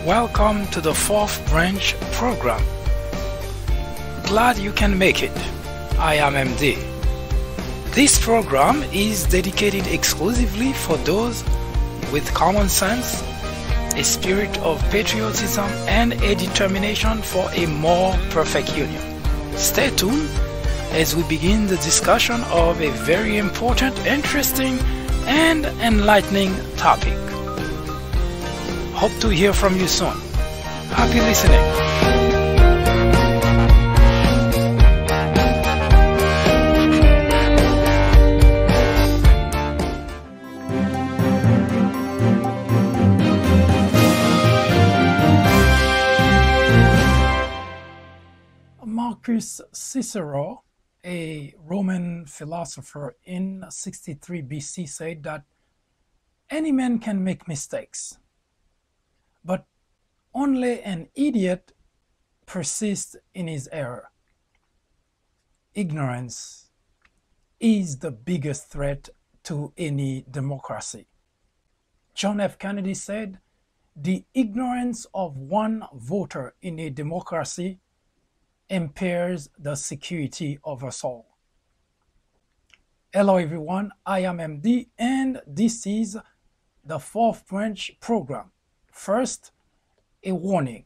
Welcome to the Fourth Branch program. Glad you can make it. I am MD. This program is dedicated exclusively for those with common sense, a spirit of patriotism, and a determination for a more perfect union. Stay tuned as we begin the discussion of a very important, interesting, and enlightening topic. Hope to hear from you soon. Happy listening. Marcus Cicero, a Roman philosopher in 63 BC, said that any man can make mistakes, but only an idiot persists in his error. Ignorance is the biggest threat to any democracy. John F. Kennedy said, "The ignorance of one voter in a democracy impairs the security of us all." Hello everyone, I am MD and this is the Fourth Branch program. First, a warning.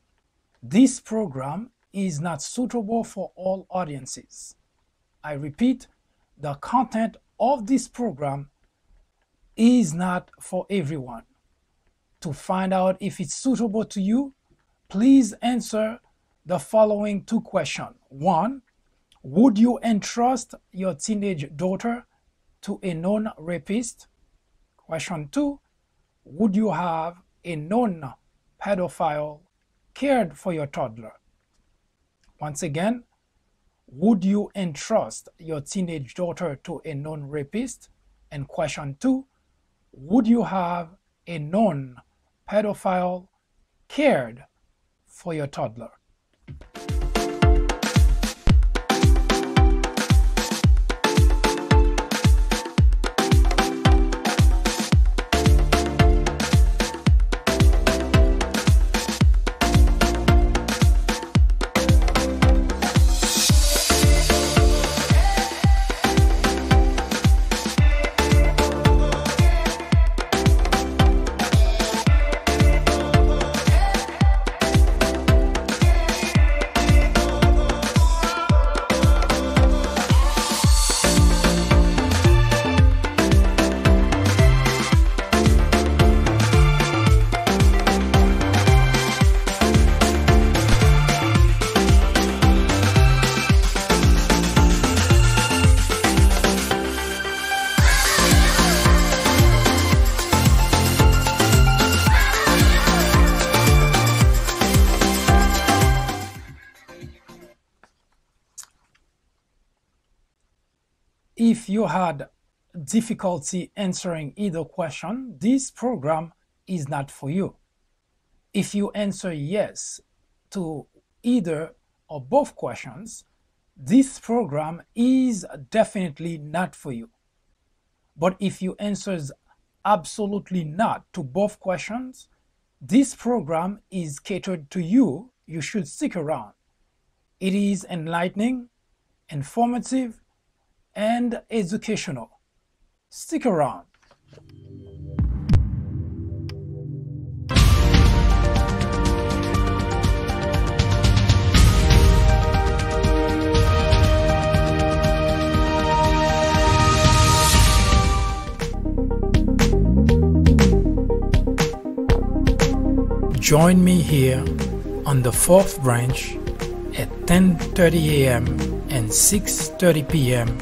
This program is not suitable for all audiences. I repeat, the content of this program is not for everyone. To find out if it's suitable to you, please answer the following two questions. One, would you entrust your teenage daughter to a known rapist? Question two, would you have a known pedophile cared for your toddler? Once again, would you entrust your teenage daughter to a known rapist? And question two, would you have a known pedophile cared for your toddler? If you had difficulty answering either question, this program is not for you. If you answer yes to either or both questions, this program is definitely not for you. But if you answer absolutely not to both questions, this program is catered to you. You should stick around. It is enlightening, informative, and educational. Stick around. Join me here on the Fourth Branch at 10:30 a.m. and 6:30 p.m.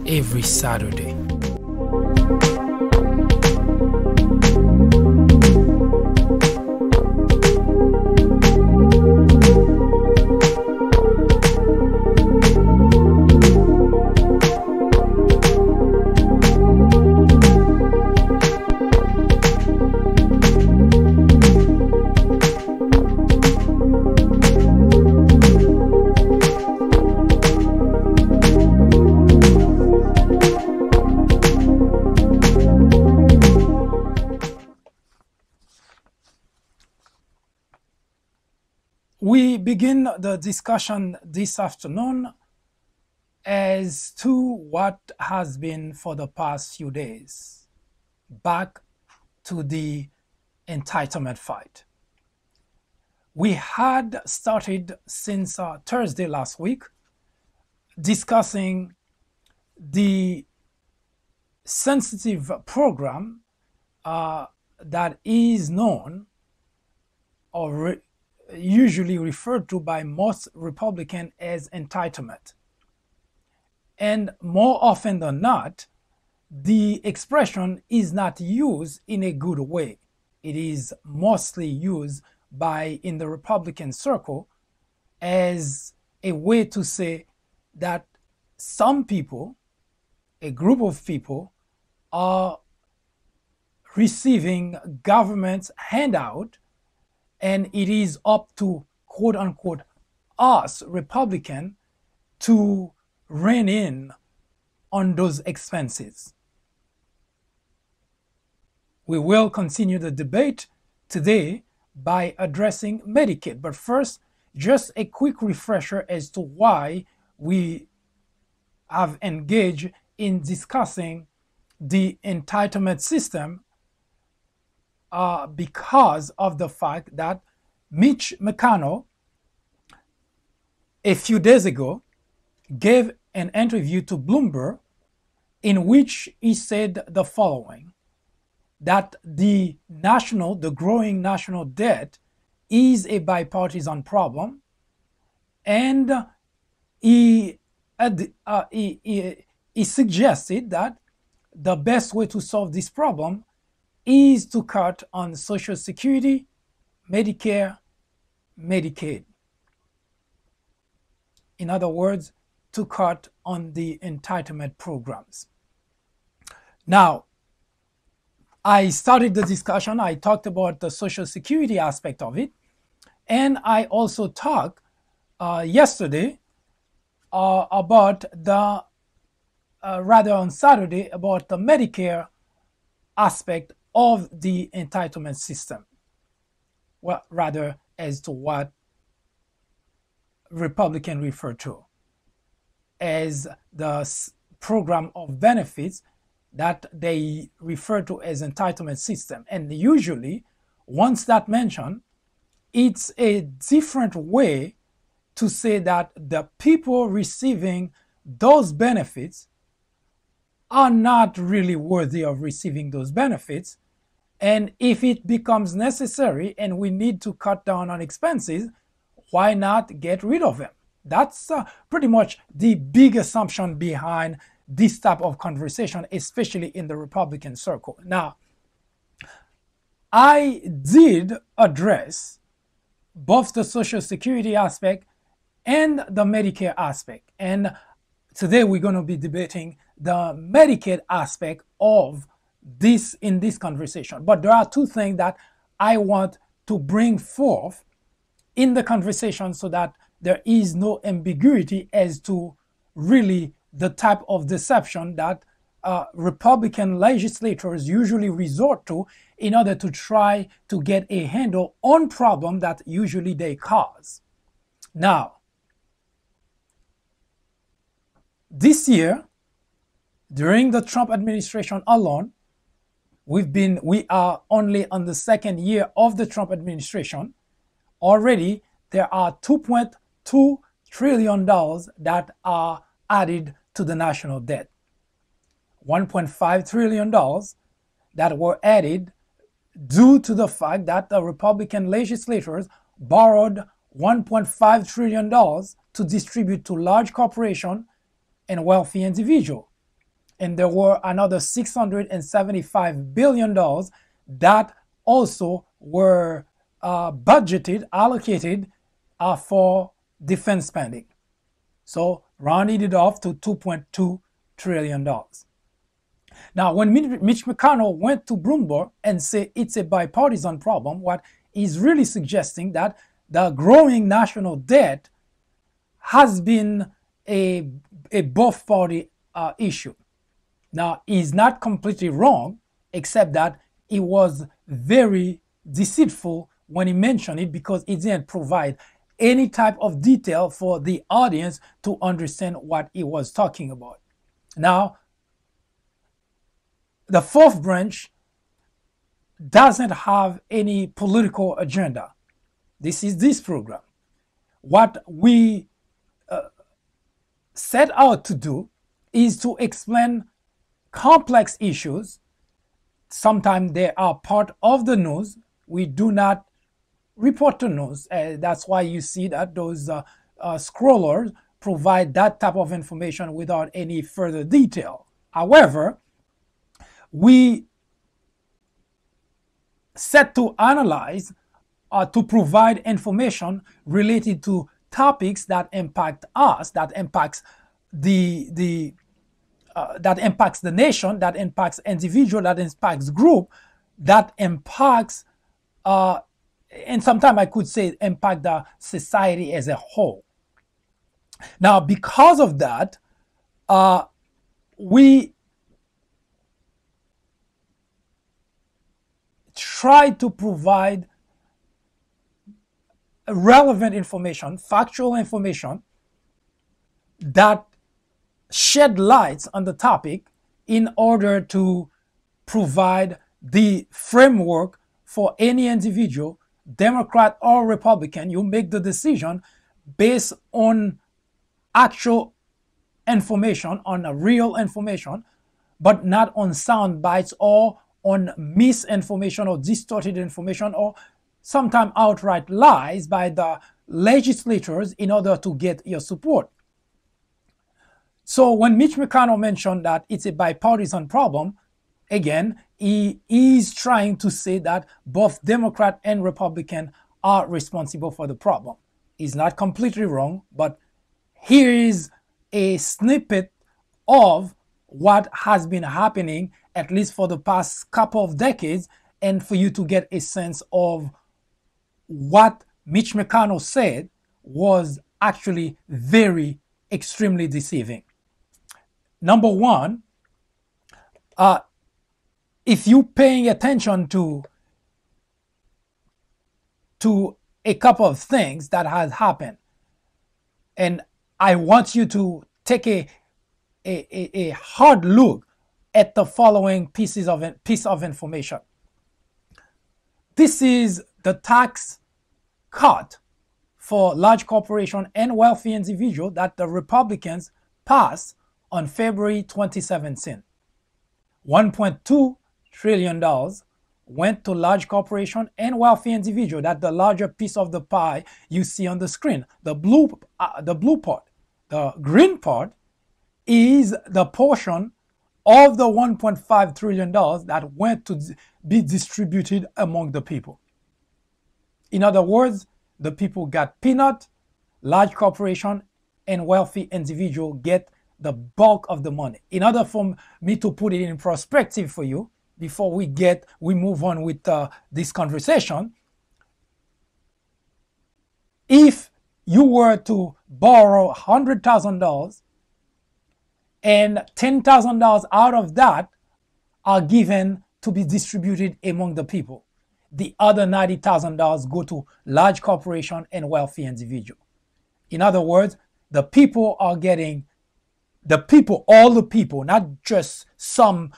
every Saturday. We begin the discussion this afternoon as to what has been for the past few days. Back to the entitlement fight. We had started since Thursday last week discussing the sensitive program that is known or usually referred to by most Republicans as entitlement. And more often than not, the expression is not used in a good way. It is mostly used in the Republican circle as a way to say that some people, a group of people, are receiving government's handout, and it is up to, quote unquote, us, Republican, to rein in on those expenses. We will continue the debate today by addressing Medicaid. But first, just a quick refresher as to why we have engaged in discussing the entitlement system because of the fact that Mitch McConnell, a few days ago, gave an interview to Bloomberg in which he said the following, that the growing national debt is a bipartisan problem, and he suggested that the best way to solve this problem is to cut on Social Security, Medicare, Medicaid. In other words, to cut on the entitlement programs. Now, I started the discussion, I talked about the Social Security aspect of it, and I also talked yesterday about on Saturday, about the Medicare aspect of the entitlement system. Well, rather as to what Republicans refer to as the program of benefits that they refer to as entitlement system. And usually, once that mentioned, it's a different way to say that the people receiving those benefits are not really worthy of receiving those benefits. And if it becomes necessary and we need to cut down on expenses, why not get rid of them? That's pretty much the big assumption behind this type of conversation, especially in the Republican circle. Now, I did address both the Social Security aspect and the Medicare aspect. And today we're going to be debating the Medicaid aspect of this in this conversation. But there are two things that I want to bring forth in the conversation so that there is no ambiguity as to really the type of deception that Republican legislators usually resort to in order to try to get a handle on problems that usually they cause. Now, this year, during the Trump administration alone, we are only on the second year of the Trump administration. Already, there are $2.2 trillion that are added to the national debt. $1.5 trillion that were added due to the fact that the Republican legislators borrowed $1.5 trillion to distribute to large corporations and wealthy individuals. And there were another $675 billion that also were budgeted, allocated for defense spending. So rounded it off to $2.2 trillion. Now, when Mitch McConnell went to Bloomberg and said it's a bipartisan problem, what he's really suggesting that the growing national debt has been a both party issue. Now, he's not completely wrong, except that he was very deceitful when he mentioned it because he didn't provide any type of detail for the audience to understand what he was talking about. Now, the fourth branch doesn't have any political agenda. This is this program. What we set out to do is to explain complex issues. Sometimes they are part of the news. We do not report the news. That's why you see that those scrollers provide that type of information without any further detail. However, we set to analyze to provide information related to topics that impact us, that impacts that impacts the nation, that impacts individual, that impacts group, that impacts and sometimes I could say impact the society as a whole. Now, because of that, we try to provide relevant information, factual information that shed lights on the topic in order to provide the framework for any individual, Democrat or Republican. You make the decision based on actual information, on a real information, but not on sound bites or on misinformation or distorted information or sometimes outright lies by the legislators in order to get your support. So when Mitch McConnell mentioned that it's a bipartisan problem, again, he is trying to say that both Democrat and Republican are responsible for the problem. He's not completely wrong, but here is a snippet of what has been happening, at least for the past couple of decades, and for you to get a sense of what Mitch McConnell said was actually very extremely deceiving. Number one, if you're paying attention to a couple of things that has happened, and I want you to take a hard look at the following piece of information. This is the tax cut for large corporation and wealthy individual that the Republicans passed on February 2017. $1.2 trillion went to large corporation and wealthy individual. That's the larger piece of the pie you see on the screen. The blue part. The green part is the portion of the $1.5 trillion that went to be distributed among the people. In other words, the people got peanut, large corporation and wealthy individual get the bulk of the money. In order for me to put it in perspective for you, before we move on with this conversation, if you were to borrow $100,000 and $10,000 out of that are given to be distributed among the people, the other $90,000 go to large corporation and wealthy individual. In other words, the people are getting all the people, not just some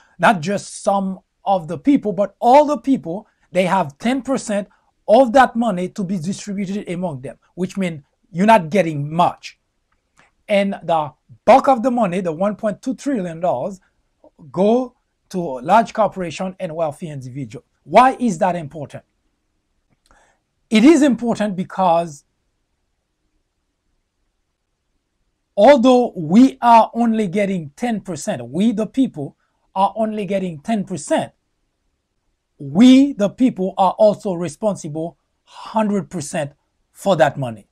of the people, but all the people, they have 10% of that money to be distributed among them, which means you're not getting much. And the bulk of the money, the $1.2 trillion, go to large corporation and wealthy individual. Why is that important? It is important because although we are only getting 10%, we the people are only getting 10%, we the people are also responsible 100% for that money.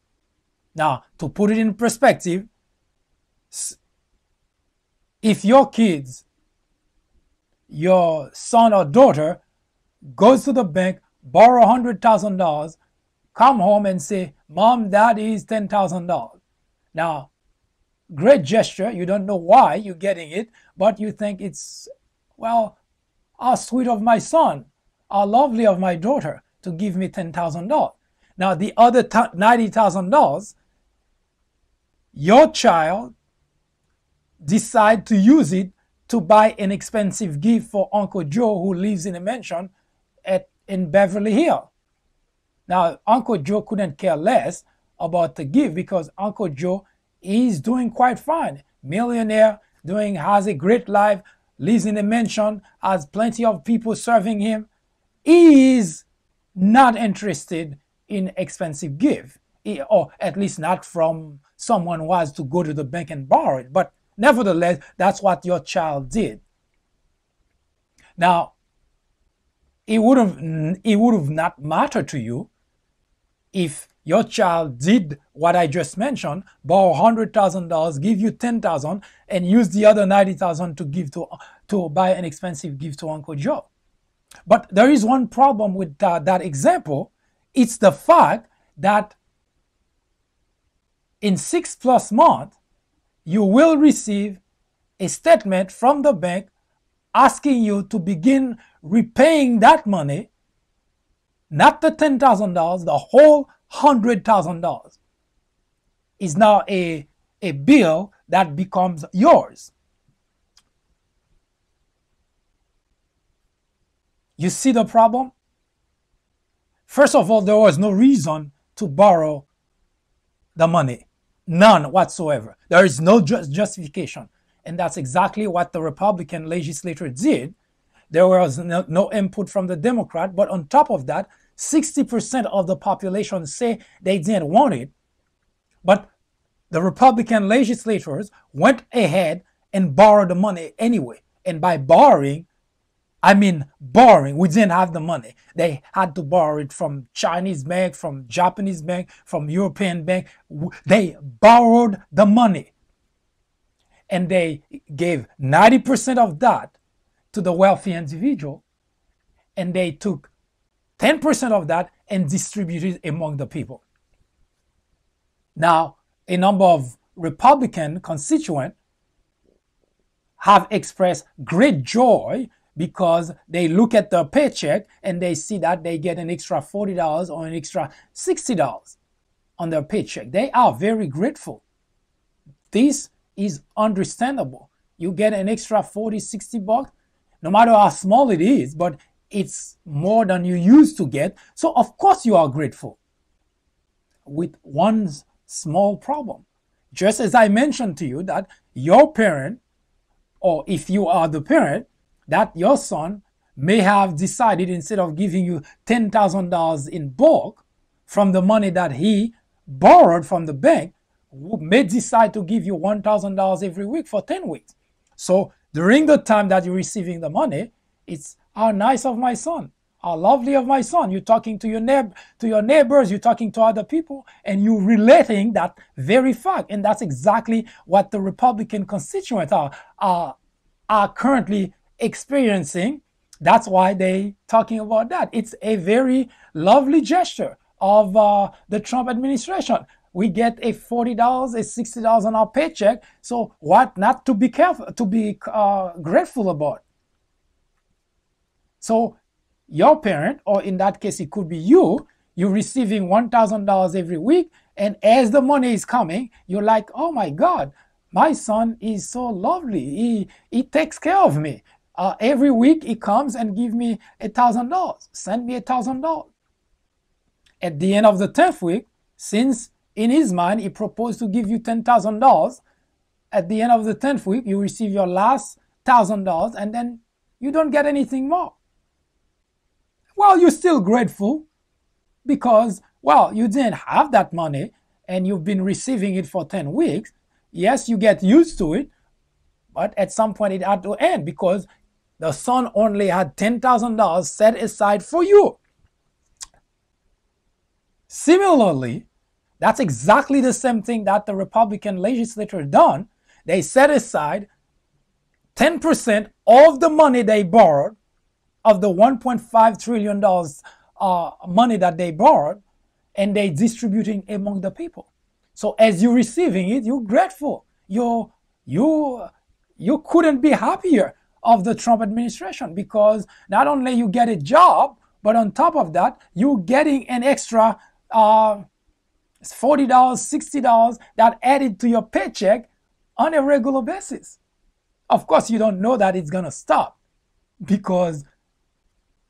Now, to put it in perspective, if your kids, your son or daughter goes to the bank, borrow $100,000, come home and say, Mom, Dad is $10,000. Now, great gesture. You don't know why you're getting it, but you think it's, well, how sweet of my son, how lovely of my daughter to give me $10,000. Now, the other $90,000, your child decide to use it to buy an expensive gift for Uncle Joe, who lives in a mansion in Beverly Hills. Now, Uncle Joe couldn't care less about the gift because Uncle Joe is doing quite fine. Millionaire, has a great life, lives in a mansion, has plenty of people serving him. He is not interested in expensive gift, or at least not from someone who has to go to the bank and borrow it. But nevertheless, that's what your child did. Now, it would have not mattered to you if your child did what I just mentioned, borrow $100,000, give you $10,000, and use the other $90,000 to give to buy an expensive gift to Uncle Joe. But there is one problem with that example. It's the fact that in 6+ months, you will receive a statement from the bank asking you to begin repaying that money, not the $10,000, the whole $100,000 is now a bill that becomes yours. You see the problem? First of all, there was no reason to borrow the money. None whatsoever. There is no justification. And that's exactly what the Republican legislature did. There was no input from the Democrat, but on top of that, 60% of the population say they didn't want it. But the Republican legislators went ahead and borrowed the money anyway. And by borrowing, I mean borrowing. We didn't have the money. They had to borrow it from Chinese bank, from Japanese bank, from European bank. They borrowed the money. And they gave 90% of that to the wealthy individual. And they took 10% of that and distributed among the people. Now, a number of Republican constituents have expressed great joy because they look at their paycheck and they see that they get an extra $40 or an extra $60 on their paycheck. They are very grateful. This is understandable. You get an extra 40, 60 bucks, no matter how small it is, but it's more than you used to get. So of course you are grateful. With one small problem. Just as I mentioned to you that your parent, or if you are the parent, that your son may have decided, instead of giving you $10,000 in bulk from the money that he borrowed from the bank, may decide to give you $1,000 every week for 10 weeks. So during the time that you're receiving the money, it's how nice of my son, how lovely of my son. You're talking to your neighbors, you're talking to other people, and you're relating that very fact. And that's exactly what the Republican constituents are currently experiencing. That's why they talking about that. It's a very lovely gesture of the Trump administration. We get a $40, a $60 on our paycheck. So what not to be grateful about? So your parent, or in that case, it could be you're receiving $1,000 every week. And as the money is coming, you're like, oh my God, my son is so lovely. He takes care of me. Every week he comes and gives me $1,000, send me $1,000. At the end of the 10th week, since in his mind he proposed to give you $10,000, at the end of the 10th week you receive your last $1,000 and then you don't get anything more. Well, you're still grateful because, well, you didn't have that money and you've been receiving it for 10 weeks. Yes, you get used to it, but at some point it had to end because the son only had $10,000 set aside for you. Similarly, that's exactly the same thing that the Republican legislature done. They set aside 10% of the money they borrowed, of the $1.5 trillion money that they borrowed, and they distributing among the people. So as you're receiving it, you're grateful. You couldn't be happier of the Trump administration because not only you get a job, but on top of that, you're getting an extra it's $40, $60 that added to your paycheck on a regular basis. Of course, you don't know that it's going to stop, because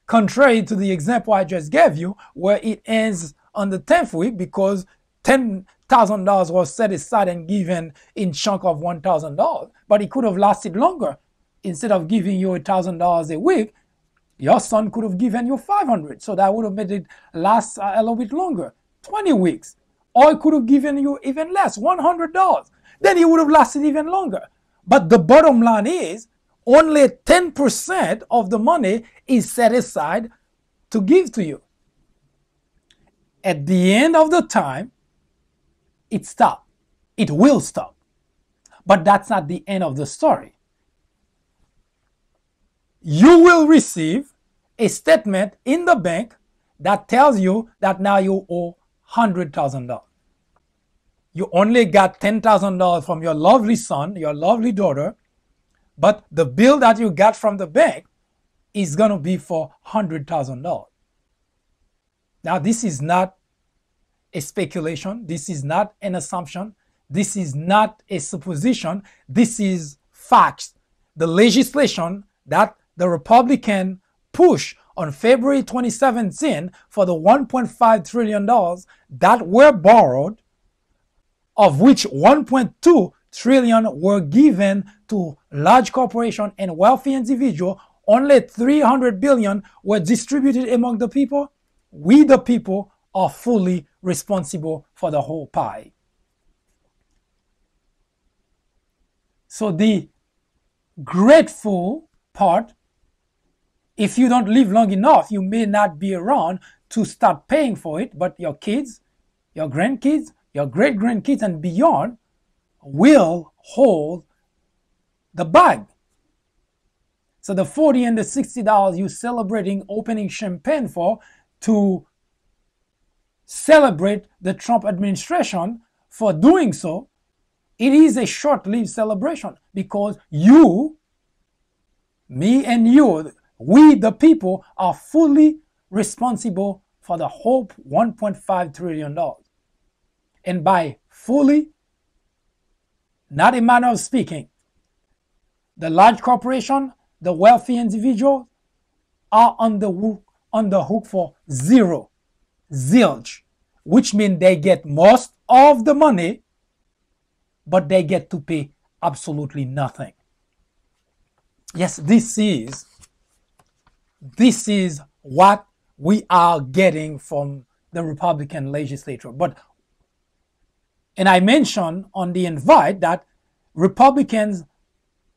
contrary to the example I just gave you, where it ends on the 10th week because $10,000 was set aside and given in chunk of $1,000, but it could have lasted longer. Instead of giving you $1,000 a week, your son could have given you $500, so that would have made it last a little bit longer, 20 weeks. Or it could have given you even less, $100. Then it would have lasted even longer. But the bottom line is, only 10% of the money is set aside to give to you. At the end of the time, it stopped. It will stop. But that's not the end of the story. You will receive a statement in the bank that tells you that now you owe $100,000. You only got $10,000 from your lovely son, your lovely daughter, but the bill that you got from the bank is going to be for $100,000. Now, this is not a speculation. This is not an assumption. This is not a supposition. This is facts. The legislation that the Republican push on February 2017 for the $1.5 trillion that were borrowed, of which $1.2 trillion were given to large corporations and wealthy individuals, only $300 billion were distributed among the people. We, the people, are fully responsible for the whole pie. So the grateful part, if you don't live long enough, you may not be around to start paying for it, but your kids, your grandkids, your great-grandkids and beyond will hold the bag. So the $40 and the $60 you're celebrating opening champagne for, to celebrate the Trump administration for doing so, it is a short-lived celebration, because you, me and you, we the people, are fully responsible for the whole $1.5 trillion. And by fully, not a manner of speaking, the large corporation, the wealthy individuals are on the hook for zero, zilch, which means they get most of the money, but they get to pay absolutely nothing. Yes, this is what we are getting from the Republican legislature. And I mentioned on the invite that Republicans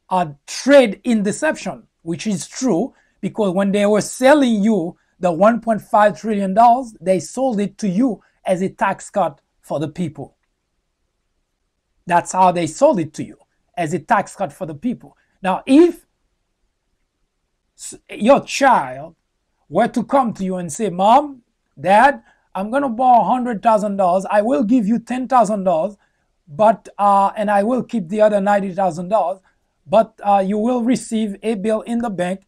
are trade in deception, which is true, because when they were selling you the $1.5 trillion, they sold it to you as a tax cut for the people. That's how they sold it to you, as a tax cut for the people. Now, if your child were to come to you and say, Mom, Dad, I'm going to borrow $100,000. I will give you $10,000, but and I will keep the other $90,000. But you will receive a bill in the bank,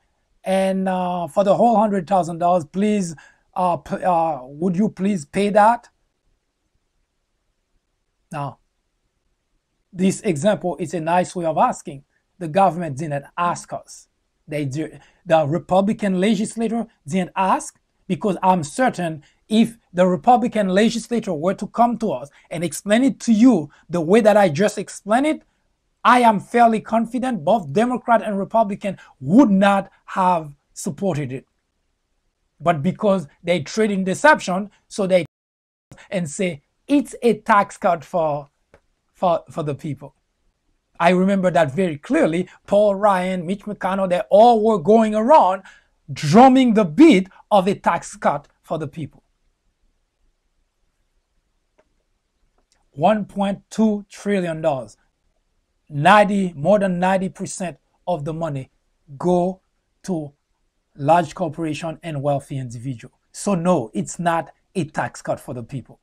and for the whole $100,000, please, would you please pay that? Now, this example is a nice way of asking. The government didn't ask us. The Republican legislator didn't ask, because I'm certain if the Republican legislature were to come to us and explain it to you the way that I just explained it, I am fairly confident both Democrat and Republican would not have supported it. But because they trade in deception, so they and say it's a tax cut for the people. I remember that very clearly. Paul Ryan, Mitch McConnell, they all were going around drumming the beat of a tax cut for the people. $1.2 trillion. More than 90% of the money go to large corporation and wealthy individual. So no, it's not a tax cut for the people.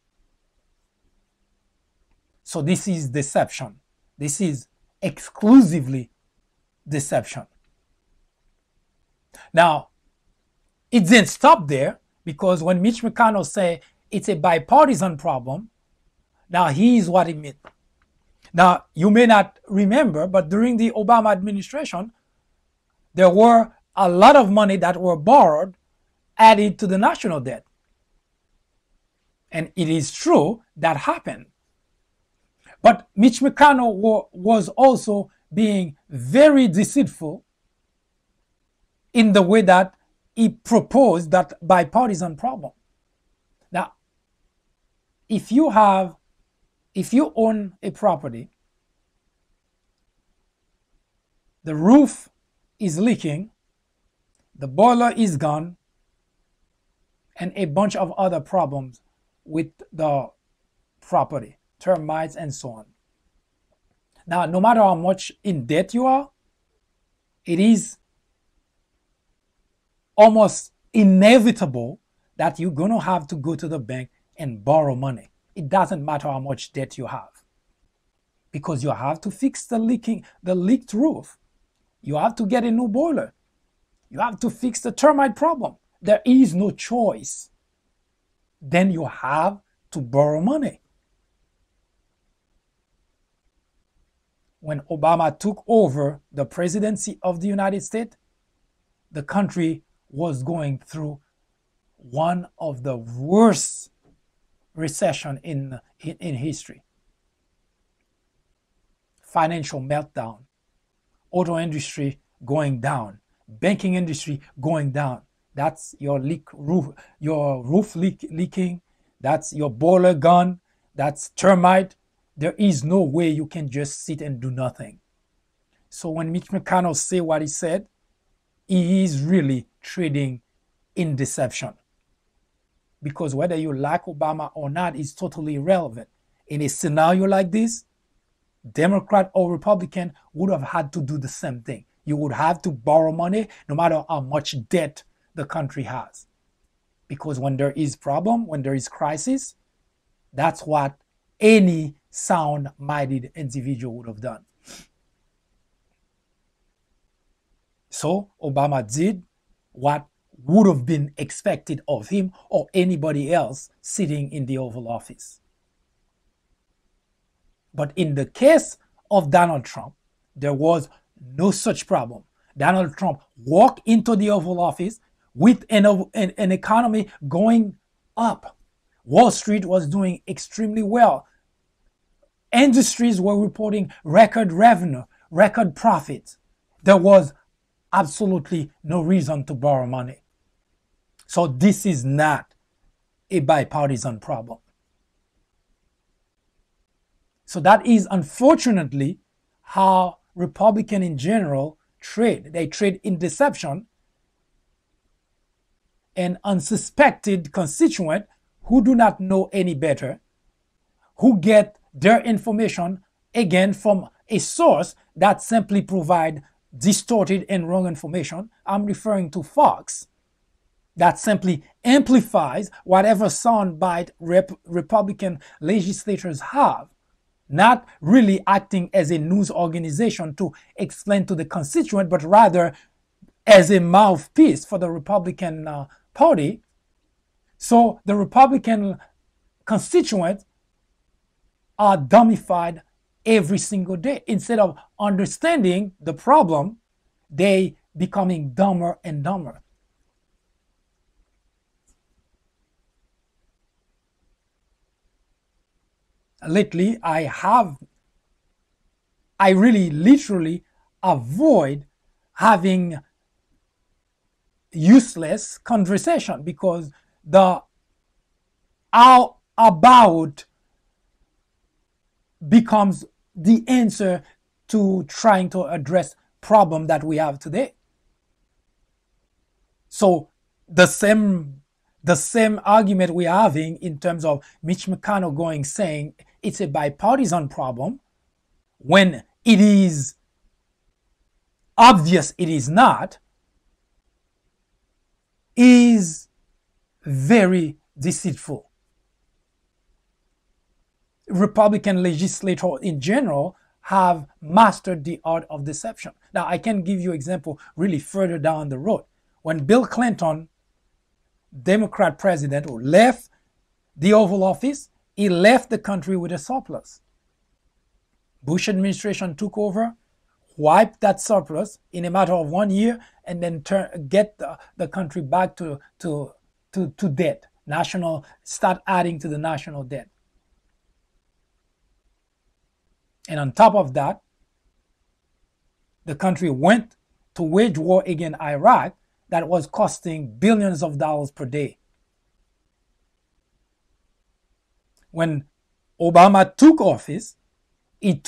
So this is deception. This is exclusively deception. Now, it didn't stop there, because when Mitch McConnell said it's a bipartisan problem. Now, here's what it meant. Now, you may not remember, but during the Obama administration, there were a lot of money that were borrowed, added to the national debt. And it is true that happened. But Mitch McConnell was also being very deceitful in the way that he proposed that bipartisan problem. Now, if you own a property, the roof is leaking, the boiler is gone, and a bunch of other problems with the property, termites and so on. Now, no matter how much in debt you are, it is almost inevitable that you're going to have to go to the bank and borrow money. It doesn't matter how much debt you have, because you have to fix the leaked roof. You have to get a new boiler. You have to fix the termite problem. There is no choice. Then you have to borrow money. When Obama took over the presidency of the United States, the country was going through one of the worst recession in history. Financial meltdown, auto industry going down, banking industry going down. That's your roof leaking. That's your boiler gone. That's termite. There is no way you can just sit and do nothing. So when Mitch McConnell say what he said, he is really trading in deception. Because whether you like Obama or not is totally irrelevant. In a scenario like this, Democrat or Republican would have had to do the same thing. You would have to borrow money no matter how much debt the country has. Because when there is problem, when there is crisis, that's what any sound-minded individual would have done. So Obama did what would have been expected of him or anybody else sitting in the Oval Office. But in the case of Donald Trump, there was no such problem. Donald Trump walked into the Oval Office with an economy going up. Wall Street was doing extremely well. Industries were reporting record revenue, record profits. There was absolutely no reason to borrow money. So this is not a bipartisan problem. So that is unfortunately how Republicans in general trade. They trade in deception, and unsuspected constituents who do not know any better, who get their information again from a source that simply provide distorted and wrong information. I'm referring to Fox, that simply amplifies whatever soundbite Republican legislators have, not really acting as a news organization to explain to the constituent, but rather as a mouthpiece for the Republican Party. So the Republican constituents are dummified every single day. Instead of understanding the problem, they becoming dumber and dumber. Lately, I really literally avoid having useless conversation, because the how about becomes the answer to trying to address problem that we have today. So the same argument we're having in terms of Mitch McConnell saying it's a bipartisan problem, when it is obvious it is not, is very deceitful. Republican legislators in general have mastered the art of deception. Now, I can give you example really further down the road. When Bill Clinton, Democrat president, who left the Oval Office, he left the country with a surplus. Bush administration took over, wiped that surplus in a matter of 1 year, and then get the country back to debt. Start adding to the national debt. And on top of that, the country went to wage war against Iraq that was costing billions of dollars per day. When Obama took office, he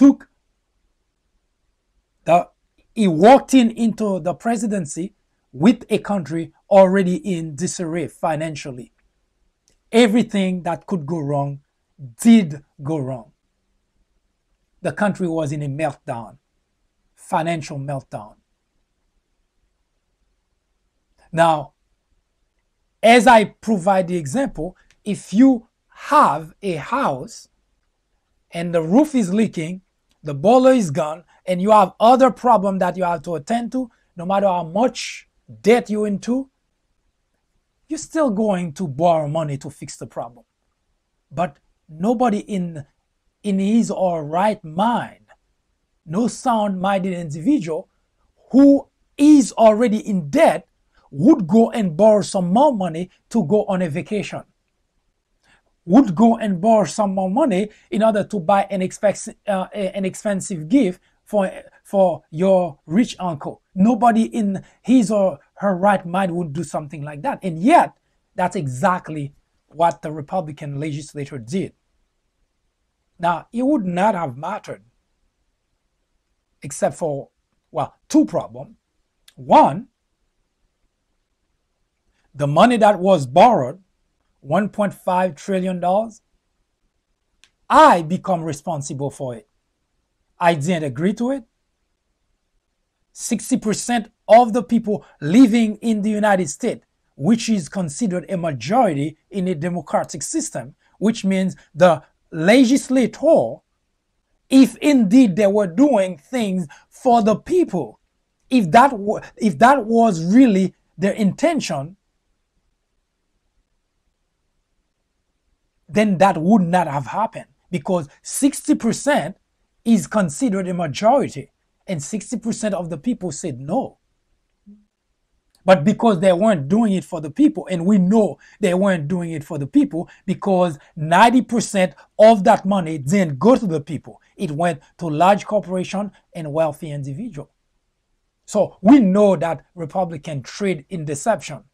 walked into the presidency with a country already in disarray financially. Everything that could go wrong did go wrong. The country was in a meltdown, financial meltdown. Now, as I provide the example, if you have a house and the roof is leaking, the boiler is gone, and you have other problems that you have to attend to, no matter how much debt you're into, you're still going to borrow money to fix the problem. But nobody in his or her right mind, no sound-minded individual who is already in debt would go and borrow some more money to go on a vacation, would go and borrow some more money in order to buy an expensive gift for your rich uncle. Nobody in his or her right mind would do something like that. And yet, that's exactly what the Republican legislator did. Now, it would not have mattered except for, well, two problems. One, the money that was borrowed, $1.5 trillion, I become responsible for it. I didn't agree to it. 60% of the people living in the United States, which is considered a majority in a democratic system, which means the legislator, if indeed they were doing things for the people, if that was really their intention, then that would not have happened, because 60% is considered a majority and 60% of the people said no. But because they weren't doing it for the people, and we know they weren't doing it for the people because 90% of that money didn't go to the people. It went to large corporations and wealthy individuals. So we know that Republicans trade in deception.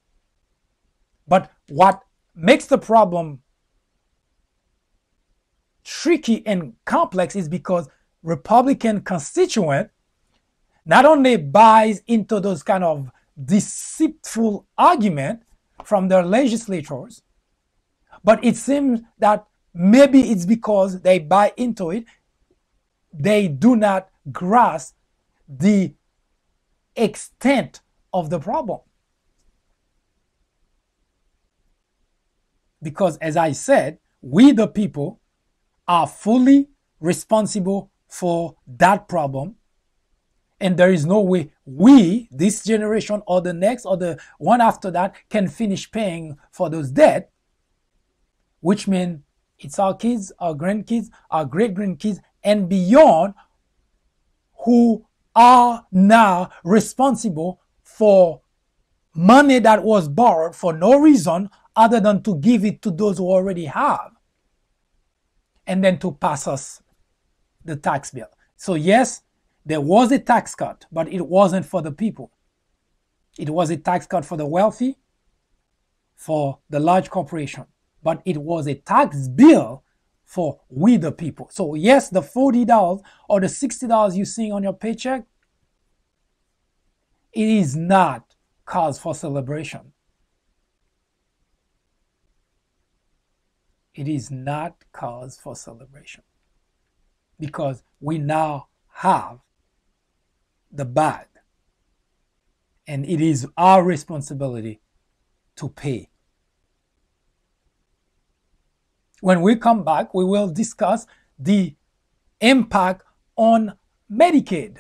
But what makes the problem tricky and complex is because Republican constituent not only buys into those kind of deceitful argument from their legislators, but it seems that maybe it's because they buy into it, they do not grasp the extent of the problem. Because as I said, we the people are fully responsible for that problem. And there is no way we, this generation or the next or the one after that, can finish paying for those debt, which means it's our kids, our grandkids, our great-grandkids, and beyond who are now responsible for money that was borrowed for no reason other than to give it to those who already have, and then to pass us the tax bill. So yes, there was a tax cut, but it wasn't for the people. It was a tax cut for the wealthy, for the large corporation, but it was a tax bill for we the people. So yes, the $40 or the $60 you see on your paycheck, it is not cause for celebration. It is not cause for celebration, because we now have the bag, and it is our responsibility to pay. When we come back, we will discuss the impact on Medicaid,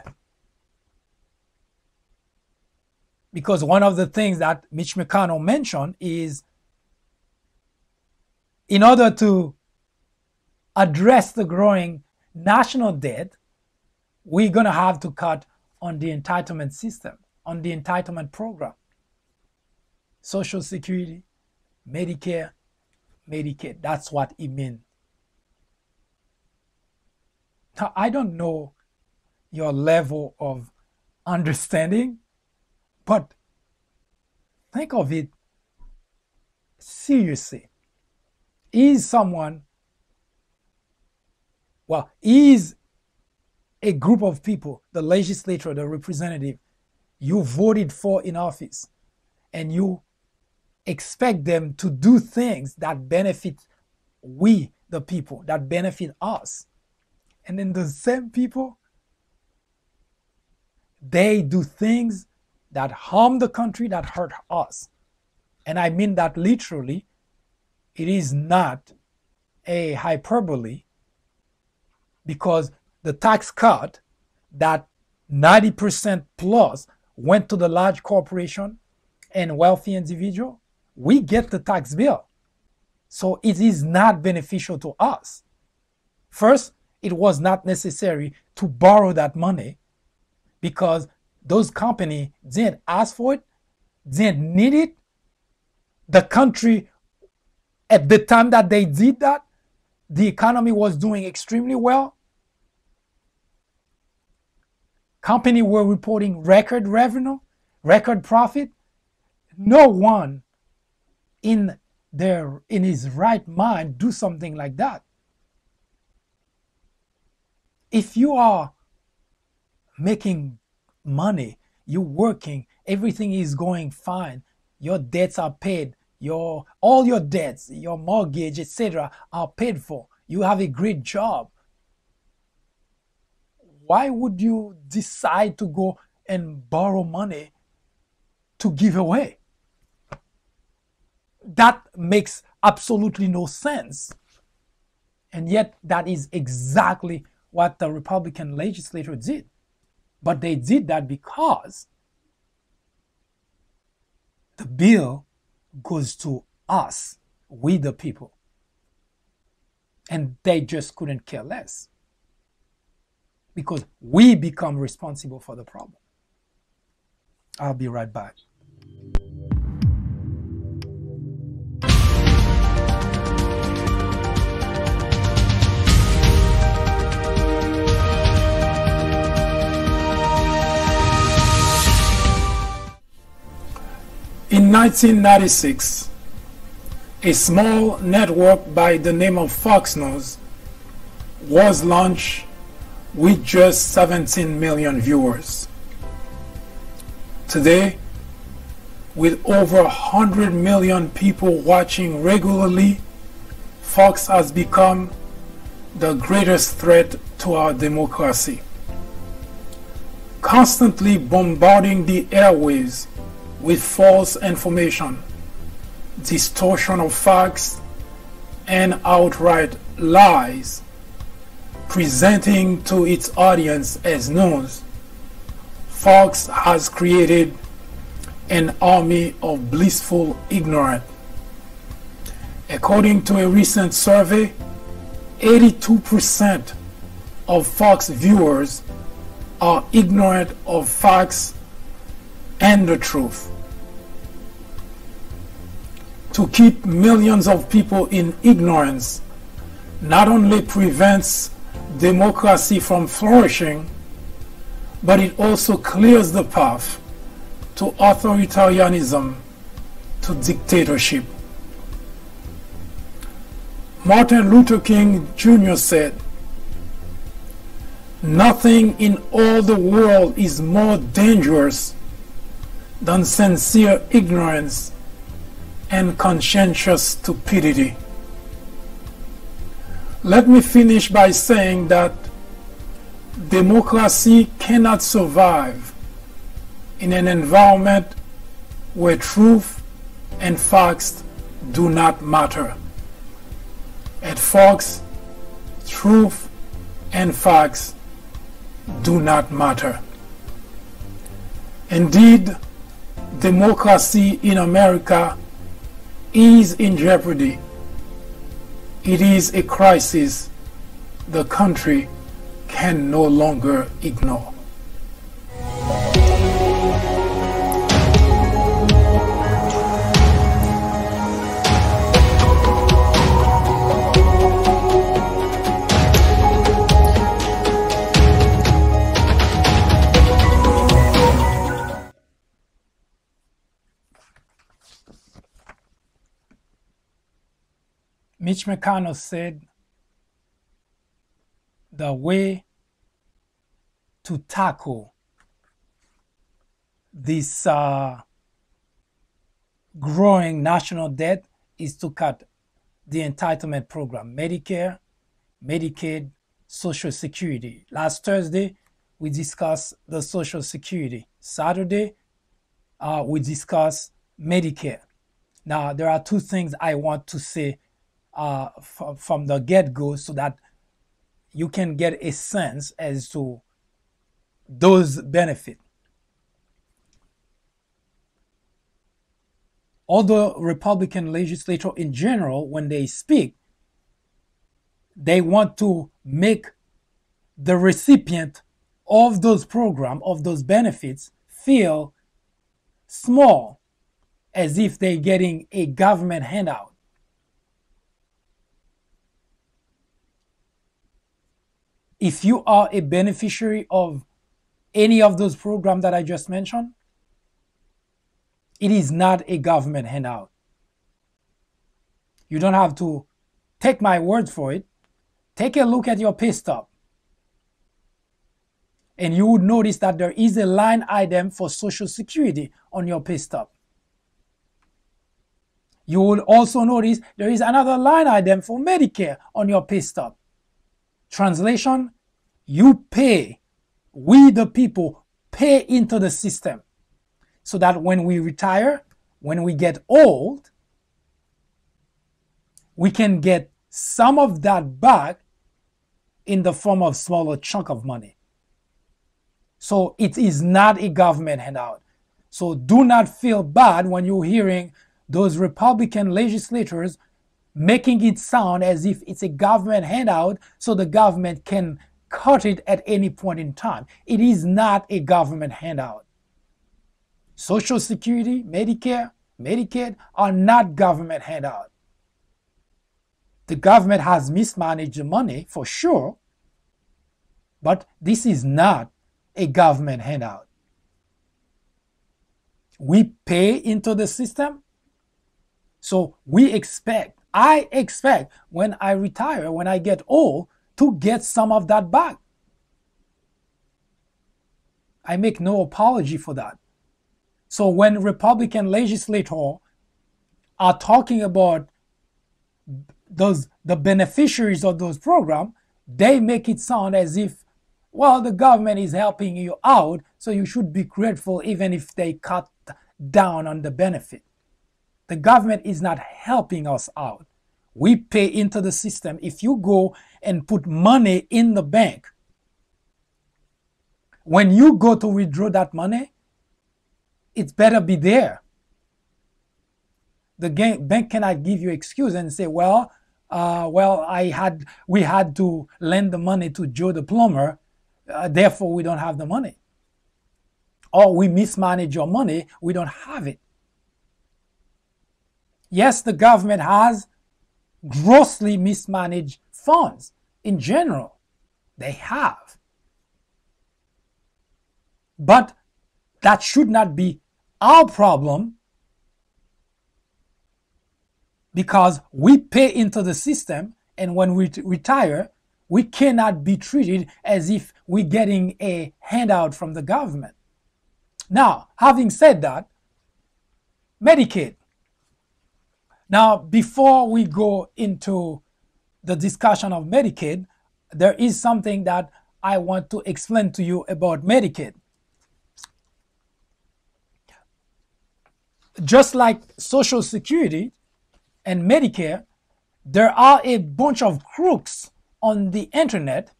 because one of the things that Mitch McConnell mentioned is in order to address the growing national debt, we're going to have to cut on the entitlement system, on the entitlement program. Social Security, Medicare, Medicaid. That's what it means. Now, I don't know your level of understanding, but think of it seriously. Is a group of people, the legislator, the representative, you voted for in office, and you expect them to do things that benefit we, the people, that benefit us. And then the same people, they do things that harm the country, that hurt us. And I mean that literally. It is not a hyperbole, because the tax cut that 90% plus went to the large corporation and wealthy individual, we get the tax bill. So it is not beneficial to us. First, it was not necessary to borrow that money because those companies didn't ask for it, didn't need it. The country, at the time that they did that, the economy was doing extremely well. Companies were reporting record revenue, record profit. No one in his right mind do something like that. If you are making money, you're working, everything is going fine, your debts are paid, all your debts, your mortgage, etc. are paid for, you have a great job, why would you decide to go and borrow money to give away? That makes absolutely no sense. And yet that is exactly what the Republican legislature did. But they did that because the bill goes to us, we the people. And they just couldn't care less, because we become responsible for the problem. I'll be right back. In 1996, a small network by the name of Fox News was launched with just 17 million viewers. Today, with over 100 million people watching regularly, Fox has become the greatest threat to our democracy, constantly bombarding the airwaves with false information, distortion of facts, and outright lies, presenting to its audience as news. Fox has created an army of blissful ignorance. According to a recent survey, 82% of Fox viewers are ignorant of facts and the truth. To keep millions of people in ignorance not only prevents democracy from flourishing, but it also clears the path to authoritarianism, to dictatorship. Martin Luther King Jr. said, "Nothing in all the world is more dangerous than sincere ignorance and conscientious stupidity." Let me finish by saying that democracy cannot survive in an environment where truth and facts do not matter. At Fox, truth and facts do not matter. Indeed, democracy in America is in jeopardy It is a crisis the country can no longer ignore. Mitch McConnell said the way to tackle this growing national debt is to cut the entitlement program: Medicare, Medicaid, Social Security. Last Thursday, we discussed the Social Security. Saturday, we discussed Medicare. Now, there are two things I want to say from the get-go so that you can get a sense as to those benefits. Although Republican legislators in general, when they speak, they want to make the recipient of those programs, of those benefits, feel small, as if they're getting a government handout. If you are a beneficiary of any of those programs that I just mentioned, it is not a government handout. You don't have to take my word for it. Take a look at your pay stub. And you would notice that there is a line item for Social Security on your pay stub. You will also notice there is another line item for Medicare on your pay stub. Translation, you pay, we the people pay into the system so that when we retire, when we get old, we can get some of that back in the form of smaller chunk of money. So it is not a government handout. So do not feel bad when you're hearing those Republican legislators making it sound as if it's a government handout so the government can cut it at any point in time. It is not a government handout. Social Security, Medicare, Medicaid are not government handout. The government has mismanaged the money for sure, but this is not a government handout. We pay into the system, so I expect when I retire, when I get old, to get some of that back. I make no apology for that. So when Republican legislators are talking about the beneficiaries of those programs, they make it sound as if, well, the government is helping you out, so you should be grateful even if they cut down on the benefit. The government is not helping us out. We pay into the system. If you go and put money in the bank, when you go to withdraw that money, it's better be there. The bank cannot give you excuse and say, we had to lend the money to Joe the plumber, therefore we don't have the money. Or we mismanage your money, we don't have it. Yes, the government has grossly mismanaged funds in general. They have. But that should not be our problem, because we pay into the system, and when we retire, we cannot be treated as if we're getting a handout from the government. Now, having said that, Medicaid. Now, before we go into the discussion of Medicaid, there is something that I want to explain to you about Medicaid. Just like Social Security and Medicare, there are a bunch of crooks on the internet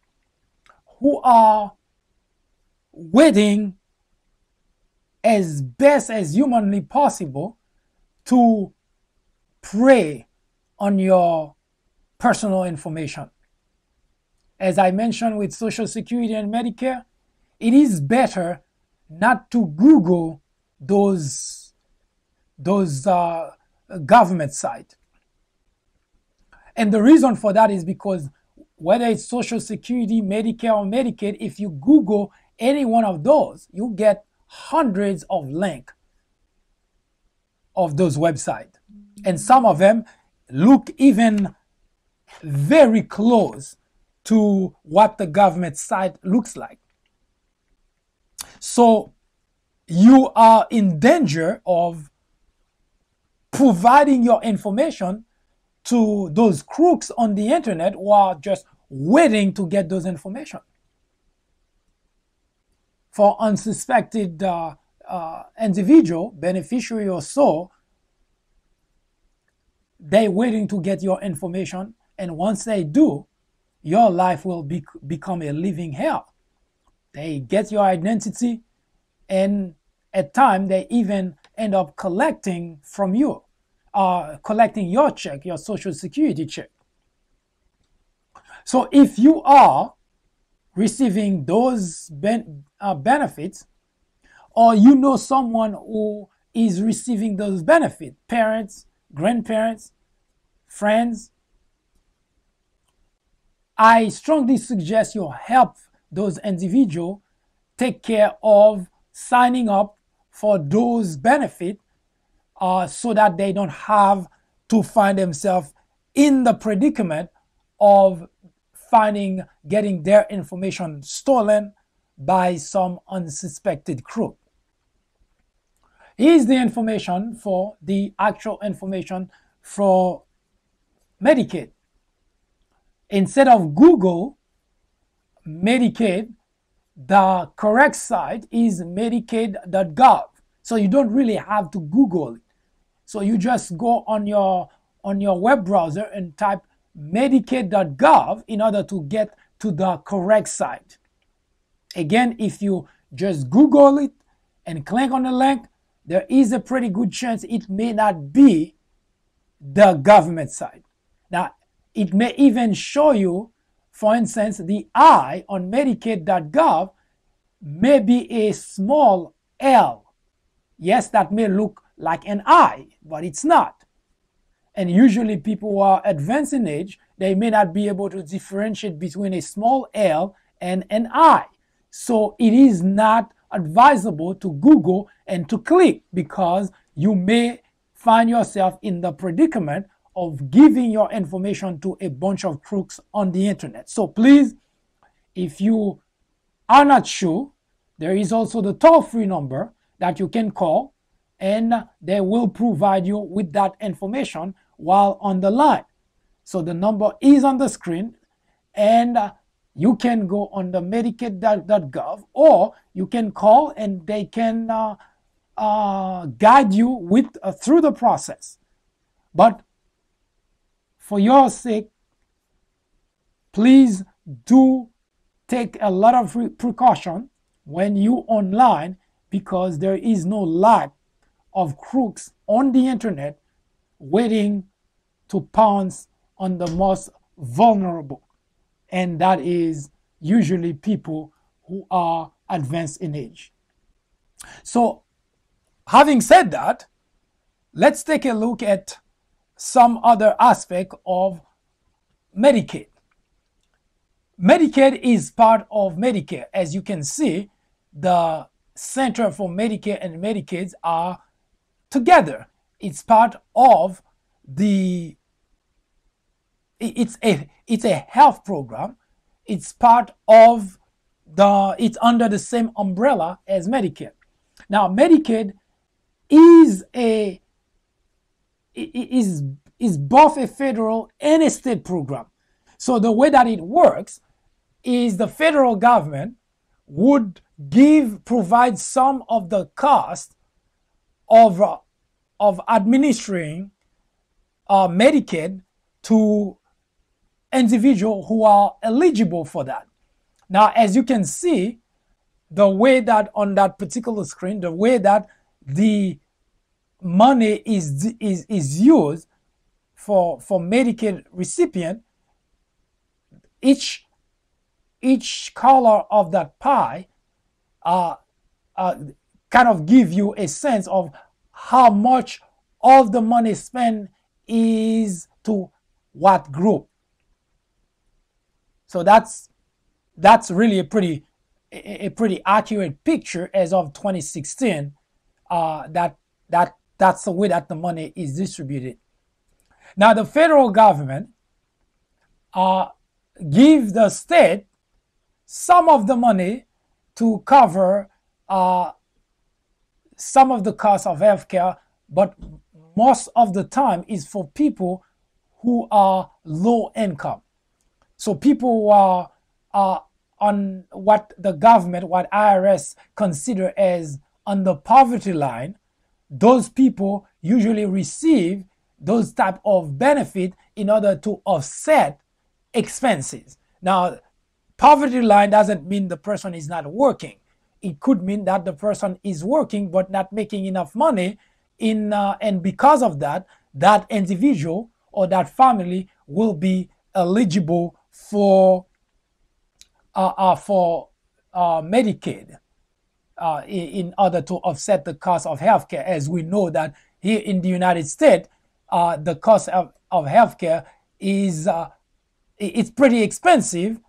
who are waiting as best as humanly possible to prey on your personal information. As I mentioned with Social Security and Medicare, it is better not to Google those government sites. And the reason for that is because whether it's Social Security, Medicare, or Medicaid, if you Google any one of those, you get hundreds of links of those websites. And some of them look even very close to what the government site looks like. So you are in danger of providing your information to those crooks on the internet who are just waiting to get those information. For unsuspected individual, beneficiary or so, they're waiting to get your information, and once they do, your life will become a living hell. They get your identity, and at times they even end up collecting from you, collecting your check, your Social Security check. So if you are receiving those benefits, or you know someone who is receiving those benefits, parents, grandparents, friends, I strongly suggest you help those individuals take care of signing up for those benefits so that they don't have to find themselves in the predicament of getting their information stolen by some unsuspected crook. Here's the information for the actual information for Medicaid. Instead of Google Medicaid, the correct site is medicaid.gov. So you don't really have to Google it. So you just go on your web browser and type medicaid.gov in order to get to the correct site. Again, if you just Google it and click on the link, there is a pretty good chance it may not be the government site. Now, it may even show you, for instance, the I on medicaid.gov may be a small L. Yes, that may look like an I, but it's not. And usually people who are advanced in age, they may not be able to differentiate between a small L and an I. So it is not advisable to Google and to click, because you may find yourself in the predicament of giving your information to a bunch of crooks on the internet. So please, if you are not sure, there is also the toll-free number that you can call, and they will provide you with that information while on the line. So the number is on the screen, and you can go on the medicaid.gov, or you can call and they can guide you through the process. But for your sake, please do take a lot of precaution when you online, because there is no lack of crooks on the internet waiting to pounce on the most vulnerable, and that is usually people who are advanced in age. So, having said that, let's take a look at some other aspect of Medicaid. Medicaid is part of Medicare. As you can see, the Center for Medicare and Medicaid are together. It's part of it's a health program. It's part of it's under the same umbrella as Medicare. Now, Medicaid is both a federal and a state program. So the way that it works is the federal government would provide some of the cost of administering Medicaid to individuals who are eligible for that. Now, as you can see, the way that on that particular screen, the way that the money is used for Medicaid recipient each color of that pie kind of give you a sense of how much of the money spent is to what group. So that's really a pretty accurate picture as of 2016. That's the way that the money is distributed. Now the federal government give the state some of the money to cover some of the costs of healthcare, but most of the time is for people who are low income. So people who are on what the government, what IRS consider as on the poverty line, those people usually receive those type of benefit in order to offset expenses. Now, poverty line doesn't mean the person is not working. It could mean that the person is working but not making enough money, and because of that, that individual or that family will be eligible for Medicaid in order to offset the cost of healthcare. As we know that here in the United States, the cost of healthcare is it's pretty expensive,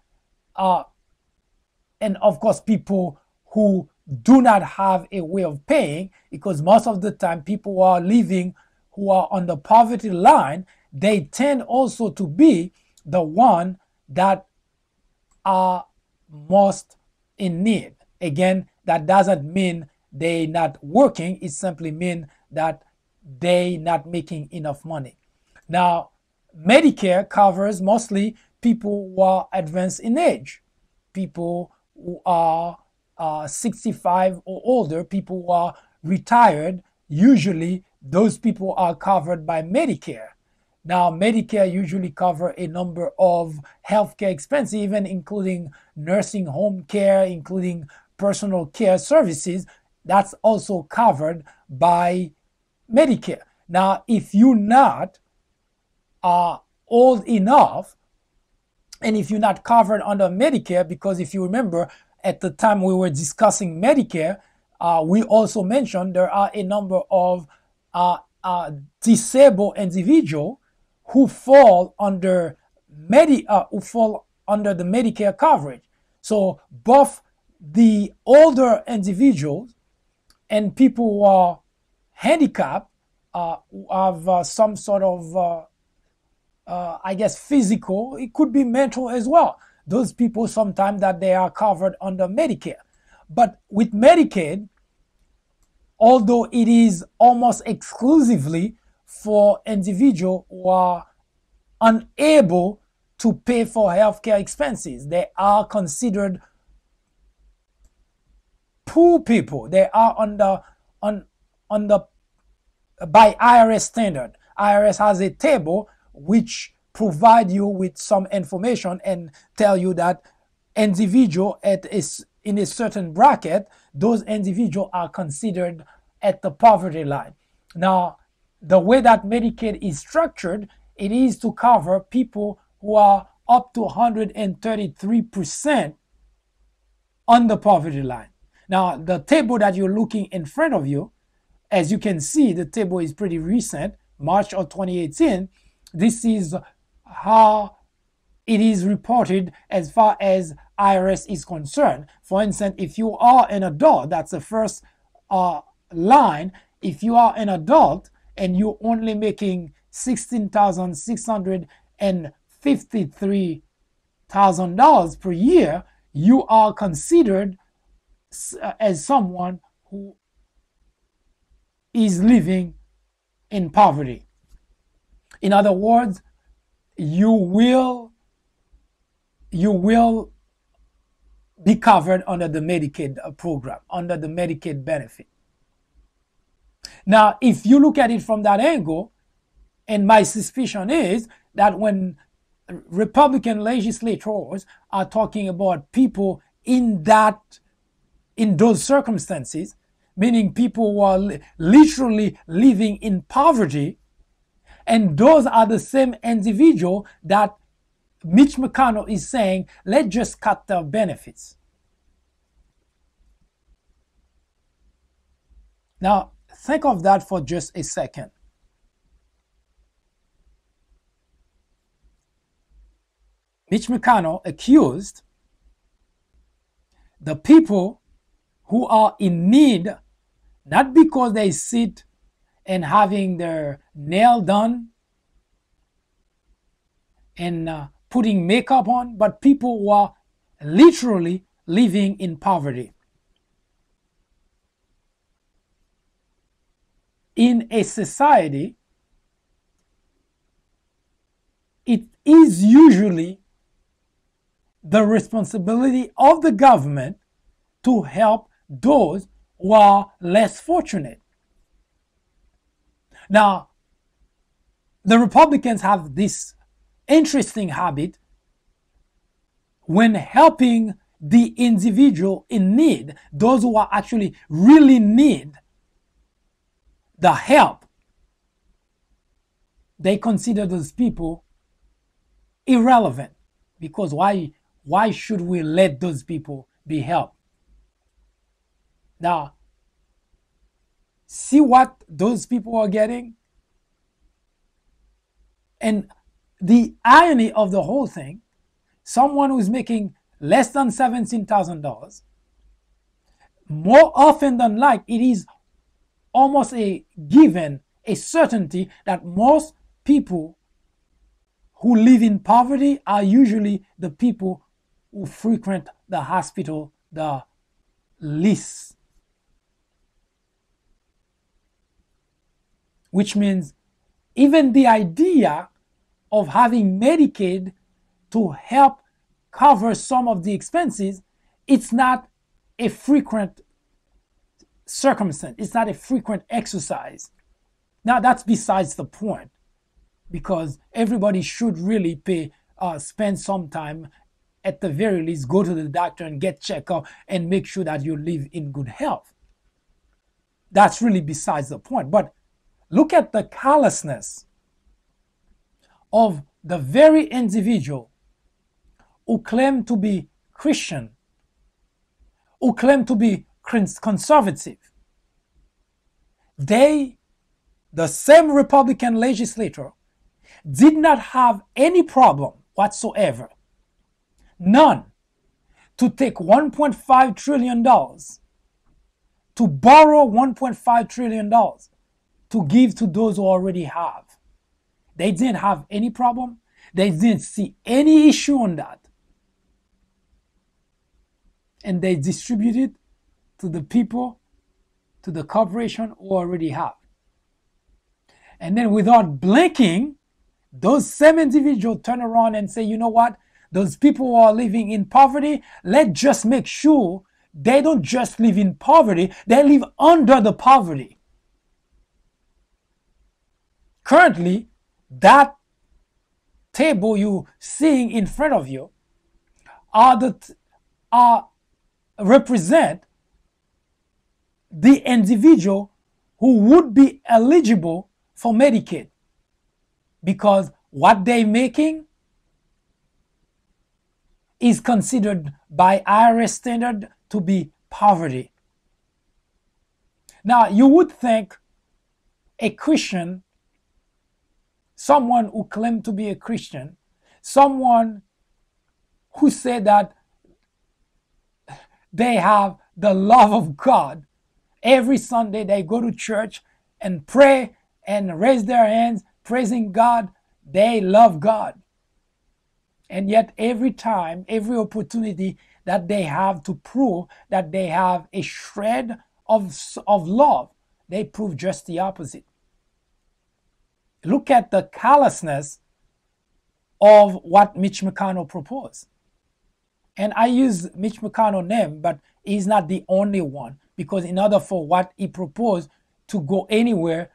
and of course people who do not have a way of paying, because most of the time people who are living, who are on the poverty line, they tend also to be the one that are most in need. Again, that doesn't mean they not working. It simply means that they not making enough money. Now, Medicare covers mostly people who are advanced in age, people who are 65 or older, people who are retired. Usually, those people are covered by Medicare. Now, Medicare usually cover a number of healthcare expenses, even including nursing home care, including personal care services. That's also covered by Medicare. Now, if you're not old enough, and if you're not covered under Medicare, because if you remember, at the time we were discussing Medicare, we also mentioned there are a number of disabled individuals who fall under the Medicare coverage. So both the older individuals and people who are handicapped, who have some sort of I guess physical, it could be mental as well. Those people sometimes that they are covered under Medicare. But with Medicaid, although it is almost exclusively for individuals who are unable to pay for healthcare expenses, they are considered poor people. They are by IRS standard. IRS has a table which provide you with some information and tell you that individual in a certain bracket, those individuals are considered at the poverty line. Now, the way that Medicaid is structured, it is to cover people who are up to 133% on the poverty line. Now, the table that you're looking in front of you, as you can see, the table is pretty recent, March of 2018. This is how it is reported as far as IRS is concerned. For instance, if you are an adult, that's the first line. If you are an adult and you're only making $16,653 per year, you are considered as someone who is living in poverty. In other words, you will be covered under the Medicaid program, under the Medicaid benefit. Now, if you look at it from that angle, and my suspicion is that when Republican legislators are talking about people in those circumstances, meaning people who are literally living in poverty, and those are the same individuals that Mitch McConnell is saying, let's just cut their benefits. Now, think of that for just a second. Mitch McConnell accused the people who are in need, not because they sit and having their nail done and putting makeup on, but people who are literally living in poverty. In a society, it is usually the responsibility of the government to help those who are less fortunate. Now, the Republicans have this interesting habit when helping the individual in need, those who are actually really need the help, they consider those people irrelevant, because why should we let those people be helped? Now, see what those people are getting? And the irony of the whole thing, someone who's making less than $17,000, more often than not, it is almost a given, a certainty that most people who live in poverty are usually the people who frequent the hospital the least. Which means even the idea of having Medicaid to help cover some of the expenses, it's not a frequent circumstance. It's not a frequent exercise. Now, that's besides the point, because everybody should really spend some time, at the very least, go to the doctor and get checked up and make sure that you live in good health. That's really besides the point. But look at the callousness of the very individual who claim to be Christian, who claim to be conservative. The same Republican legislator, did not have any problem whatsoever, none, to take $1.5 trillion, to borrow $1.5 trillion, to give to those who already have. They didn't have any problem. They didn't see any issue on that. And they distributed to the people, to the corporation who already have. And then without blinking, those same individuals turn around and say, you know what? Those people who are living in poverty, let's just make sure they don't just live in poverty, they live under the poverty. Currently, that table you seeing in front of you represent the individual who would be eligible for Medicaid, because what they're making is considered by IRS standard to be poverty. Now, you would think a Christian, someone who claimed to be a Christian, someone who said that they have the love of God, every Sunday they go to church and pray and raise their hands, praising God, they love God. And yet every time, every opportunity that they have to prove that they have a shred of love, they prove just the opposite. Look at the callousness of what Mitch McConnell proposed. And I use Mitch McConnell's name, but he's not the only one, because in order for what he proposed to go anywhere,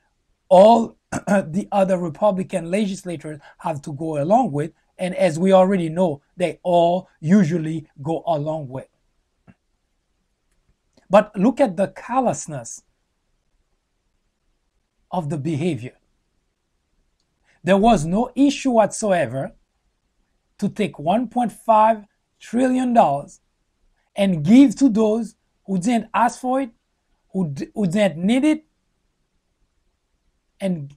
all the other Republican legislators have to go along with. And as we already know, they all usually go along with. But look at the callousness of the behavior. There was no issue whatsoever to take $1.5 trillion and give to those who didn't ask for it, who didn't need it, and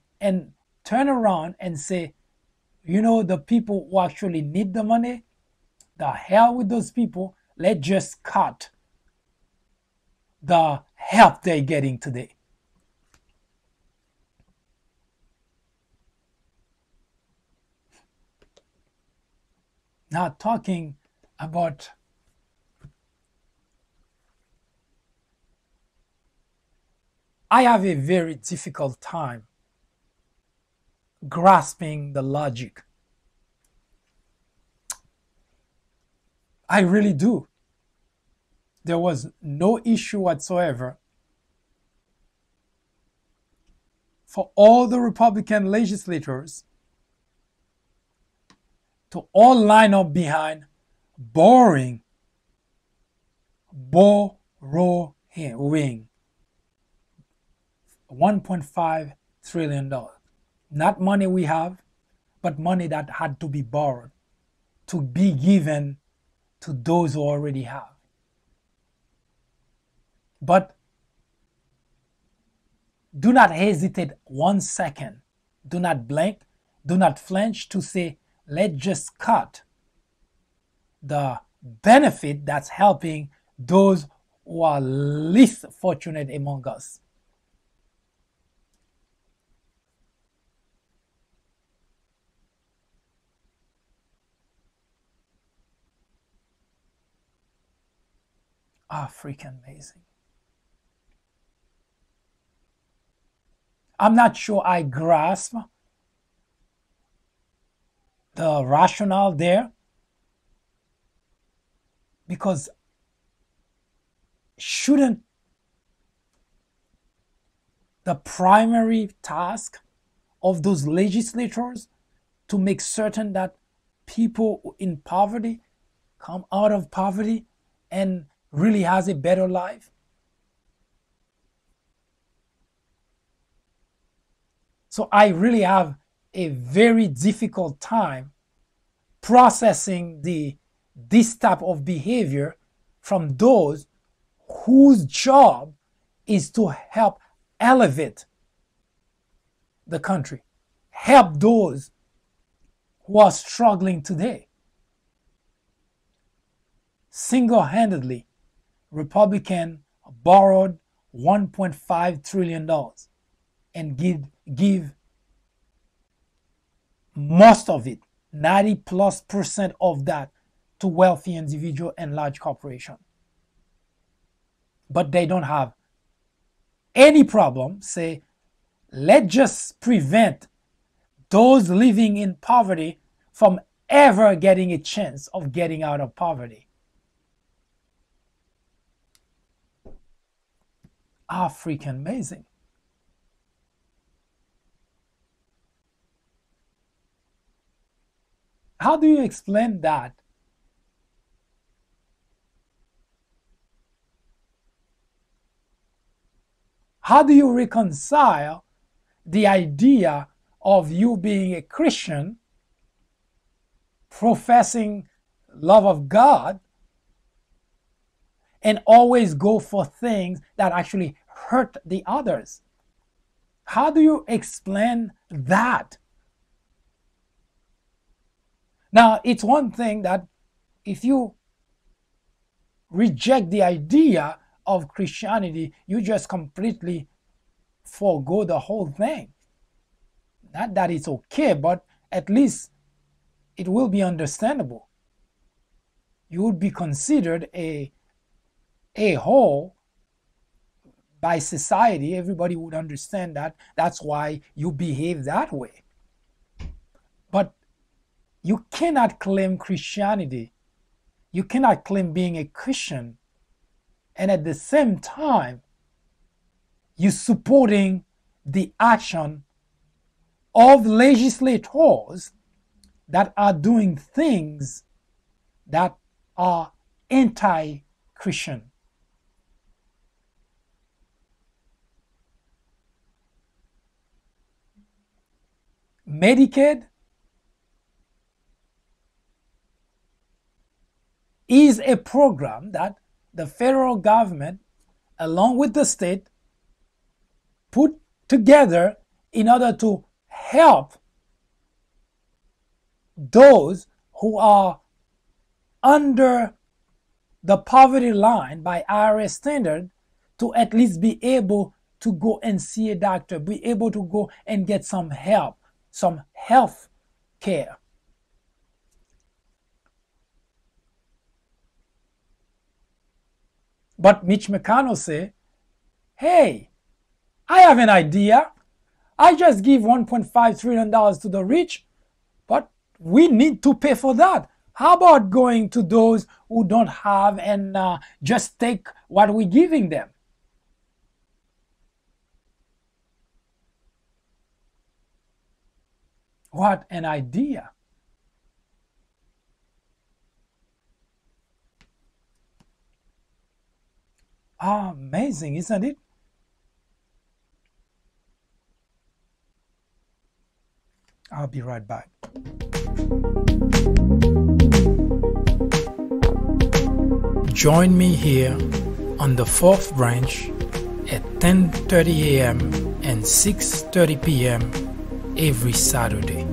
turn around and say, you know, the people who actually need the money, the hell with those people, let's just cut the help they're getting today. Now talking about I have a very difficult time grasping the logic. I really do. There was no issue whatsoever for all the Republican legislators to all line up behind borrowing $1.5 trillion. Not money we have, but money that had to be borrowed to be given to those who already have. But do not hesitate 1 second. Do not blink. Do not flinch to say, let's just cut the benefit that's helping those who are least fortunate among us. Freaking amazing. I'm not sure I grasp the rationale there, because shouldn't the primary task of those legislators to make certain that people in poverty come out of poverty and really has a better life? So I really have a very difficult time processing this type of behavior from those whose job is to help elevate the country, help those who are struggling today. Single-handedly, Republicans borrowed $1.5 trillion and give most of it, 90+% of that, to wealthy individuals and large corporations. But they don't have any problem say, let's just prevent those living in poverty from ever getting a chance of getting out of poverty. Freaking amazing. How do you explain that? How do you reconcile the idea of you being a Christian, professing love of God, and always go for things that actually hurt the others? How do you explain that? Now, it's one thing that if you reject the idea of Christianity, you just completely forego the whole thing. Not that it's okay, but at least it will be understandable. You would be considered a whole by society. Everybody would understand that. That's why you behave that way. But you cannot claim Christianity. You cannot claim being a Christian, and at the same time, you're supporting the action of legislators that are doing things that are anti-Christian. Medicaid is a program that the federal government, along with the state, put together in order to help those who are under the poverty line by IRS standard to at least be able to go and see a doctor, be able to go and get some help, some health care. But Mitch McConnell said, hey, I have an idea. I just give $1.5 trillion to the rich, but we need to pay for that. How about going to those who don't have and just take what we're giving them? What an idea. Amazing, isn't it? I'll be right back. Join me here on the 4th branch at 10:30 a.m. and 6:30 p.m. every Saturday.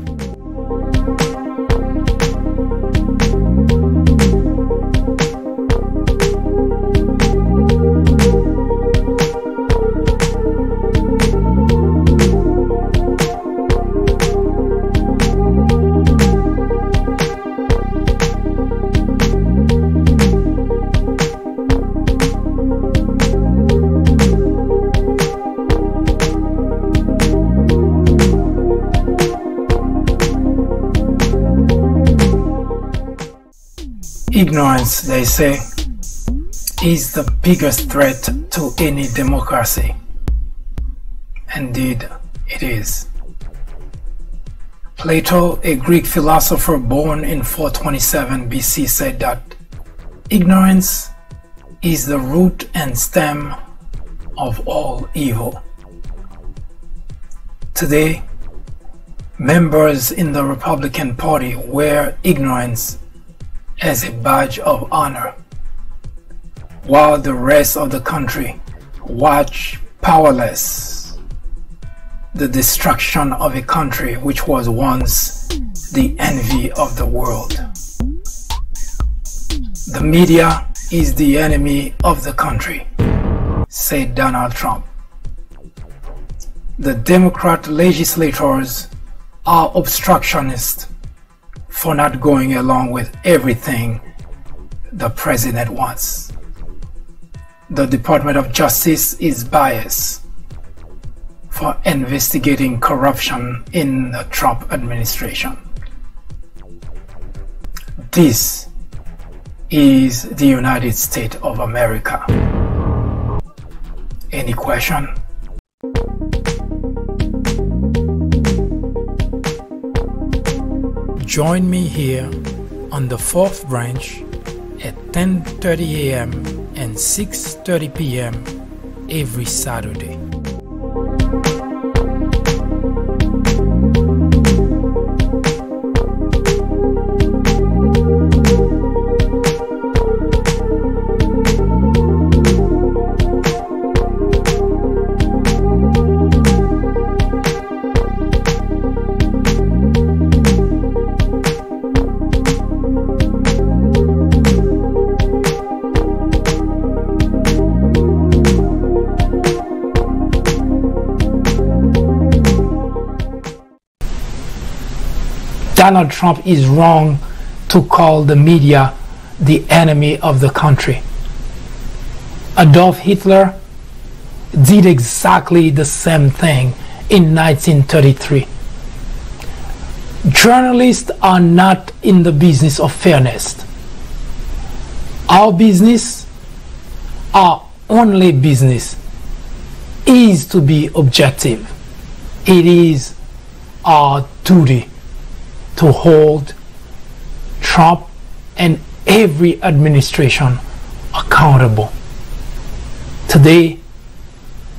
Ignorance, they say, is the biggest threat to any democracy. Indeed, it is. Plato, a Greek philosopher born in 427 BC, said that ignorance is the root and stem of all evil. Today, members in the Republican Party wear ignorance as a badge of honor, while the rest of the country watch powerless the destruction of a country which was once the envy of the world. The media is the enemy of the country, said Donald Trump. The Democrat legislators are obstructionists for not going along with everything the president wants. The Department of Justice is biased for investigating corruption in the Trump administration. This is the United States of America. Any question? Join me here on the 4th branch at 10:30 a.m. and 6:30 p.m. every Saturday. Donald Trump is wrong to call the media the enemy of the country. Adolf Hitler did exactly the same thing in 1933. Journalists are not in the business of fairness. Our business, our only business, is to be objective. It is our duty to hold Trump and every administration accountable. Today,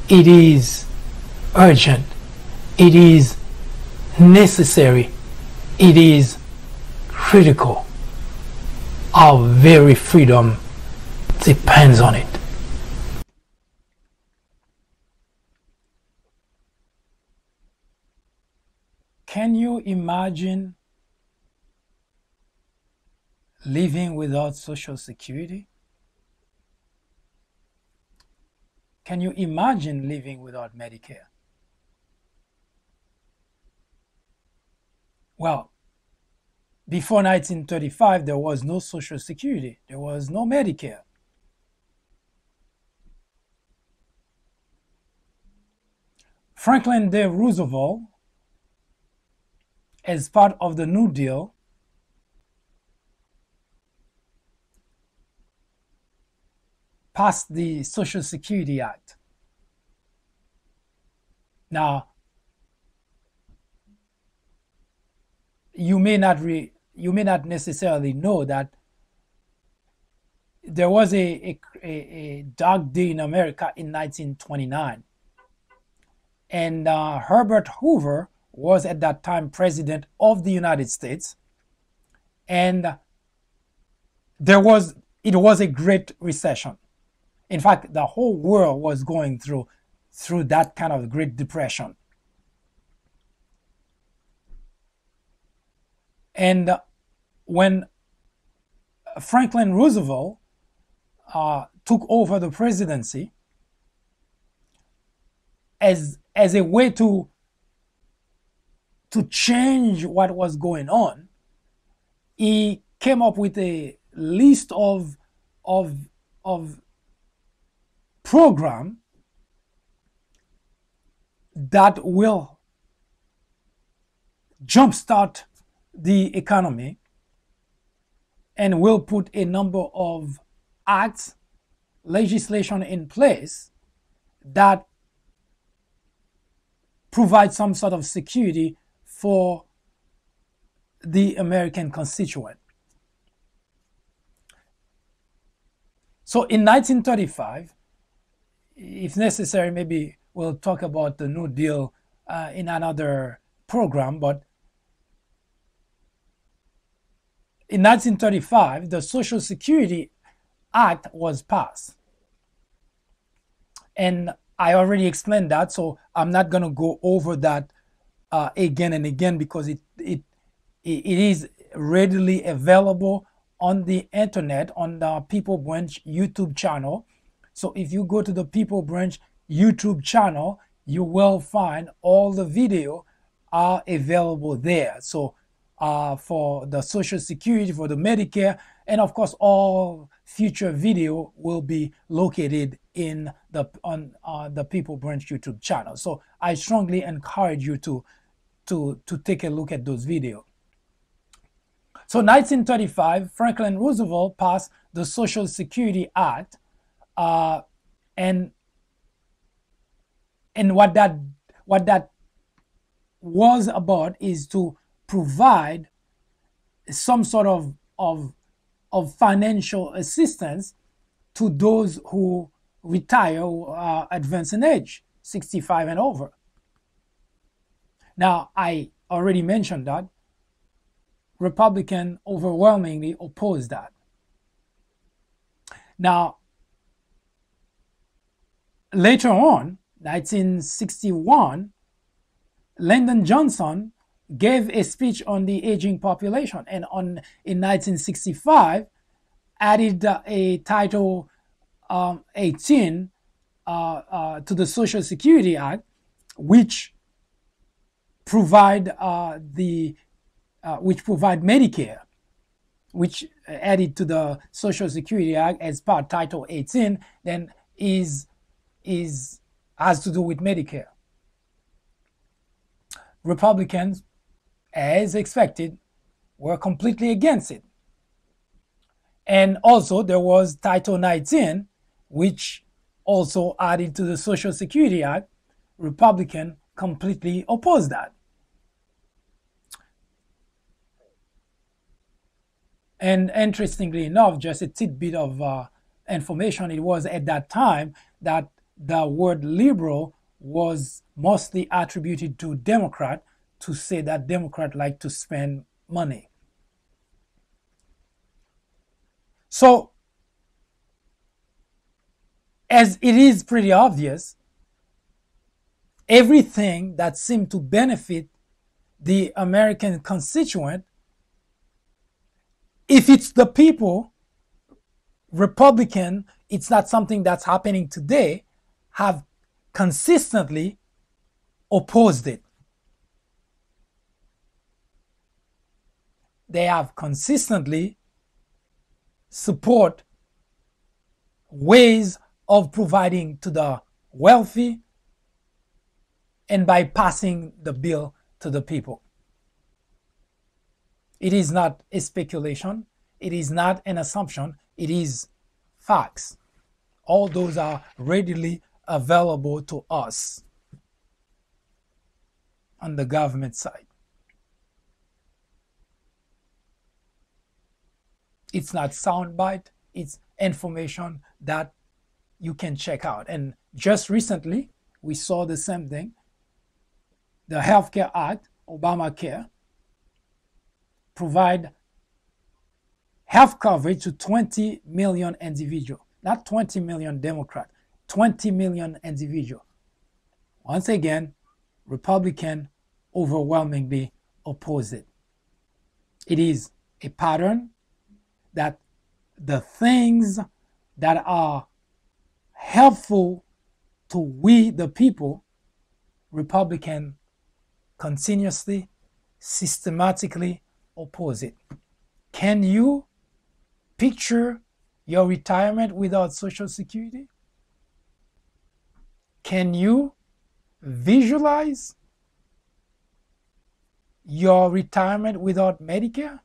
it is urgent, it is necessary, it is critical. our very freedom depends on it. Can you imagine living without Social Security? Can you imagine living without Medicare? Well, before 1935, there was no Social Security. There was no Medicare. Franklin D. Roosevelt, as part of the New Deal, passed the Social Security Act. Now, you may not necessarily know that there was a dark day in America in 1929, and Herbert Hoover was at that time president of the United States, and it was a great recession. In fact, the whole world was going through that kind of Great Depression. And when Franklin Roosevelt took over the presidency, as a way to change what was going on, he came up with a list of program that will jumpstart the economy and will put a number of acts, legislation in place that provide some sort of security for the American constituent. So in 1935, if necessary, maybe we'll talk about the New Deal in another program, but in 1935, the Social Security Act was passed. And I already explained that, so I'm not going to go over that again and again, because it is readily available on the internet on the People Branch YouTube channel. So if you go to the People Branch YouTube channel, you will find all the video are available there. So for the Social Security, for the Medicare, and of course all future video will be located in on the People Branch YouTube channel. So I strongly encourage you to take a look at those videos. So 1935, Franklin Roosevelt passed the Social Security Act, and what that was about is to provide some sort of financial assistance to those who retire or are advanced in age, 65 and over. Now, I already mentioned that Republicans overwhelmingly opposed that. Now, later on, 1961, Lyndon Johnson gave a speech on the aging population, and in 1965 added a Title 18 to the Social Security Act, which provide Medicare, which added to the Social Security Act as part Title 18, then has to do with Medicare. Republicans, as expected, were completely against it. And also there was Title 19, which also added to the Social Security Act. Republicans completely opposed that. And interestingly enough, just a tidbit of information, it was at that time that the word liberal was mostly attributed to Democrat, to say that Democrats like to spend money. So, as it is pretty obvious, everything that seemed to benefit the American constituent, if it's the people, Republican, it's not something that's happening today, have consistently opposed it. They have consistently support ways of providing to the wealthy and by passing the bill to the people. It is not a speculation. It is not an assumption. It is facts. All those are readily available to us on the government side. It's not soundbite. It's information that you can check out. And just recently, we saw the same thing. The Healthcare Act, Obamacare, provide health coverage to 20 million individuals. Not 20 million Democrats, 20 million individuals. Once again, Republicans overwhelmingly oppose it. It is a pattern that the things that are helpful to we the people, Republicans continuously, systematically oppose it. Can you picture your retirement without Social Security? Can you visualize your retirement without Medicare?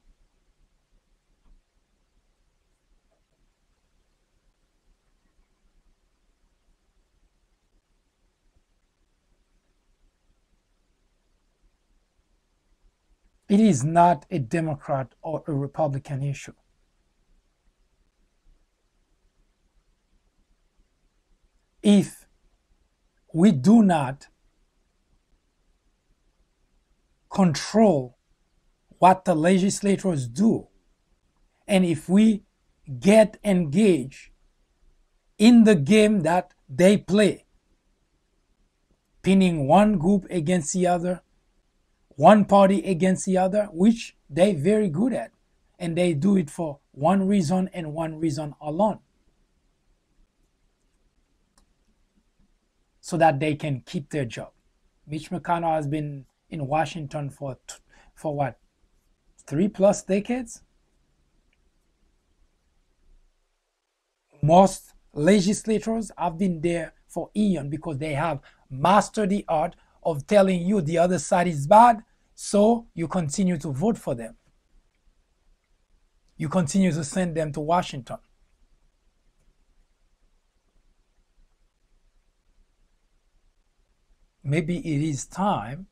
It is not a Democrat or a Republican issue. If we do not control what the legislators do, and if we get engaged in the game that they play, pinning one group against the other, one party against the other, which they're very good at, and they do it for one reason and one reason alone, so that they can keep their job. Mitch McConnell has been in Washington for what, 3+ decades? Most legislators have been there for eons because they have mastered the art of telling you the other side is bad, so you continue to vote for them. You continue to send them to Washington. Maybe it is time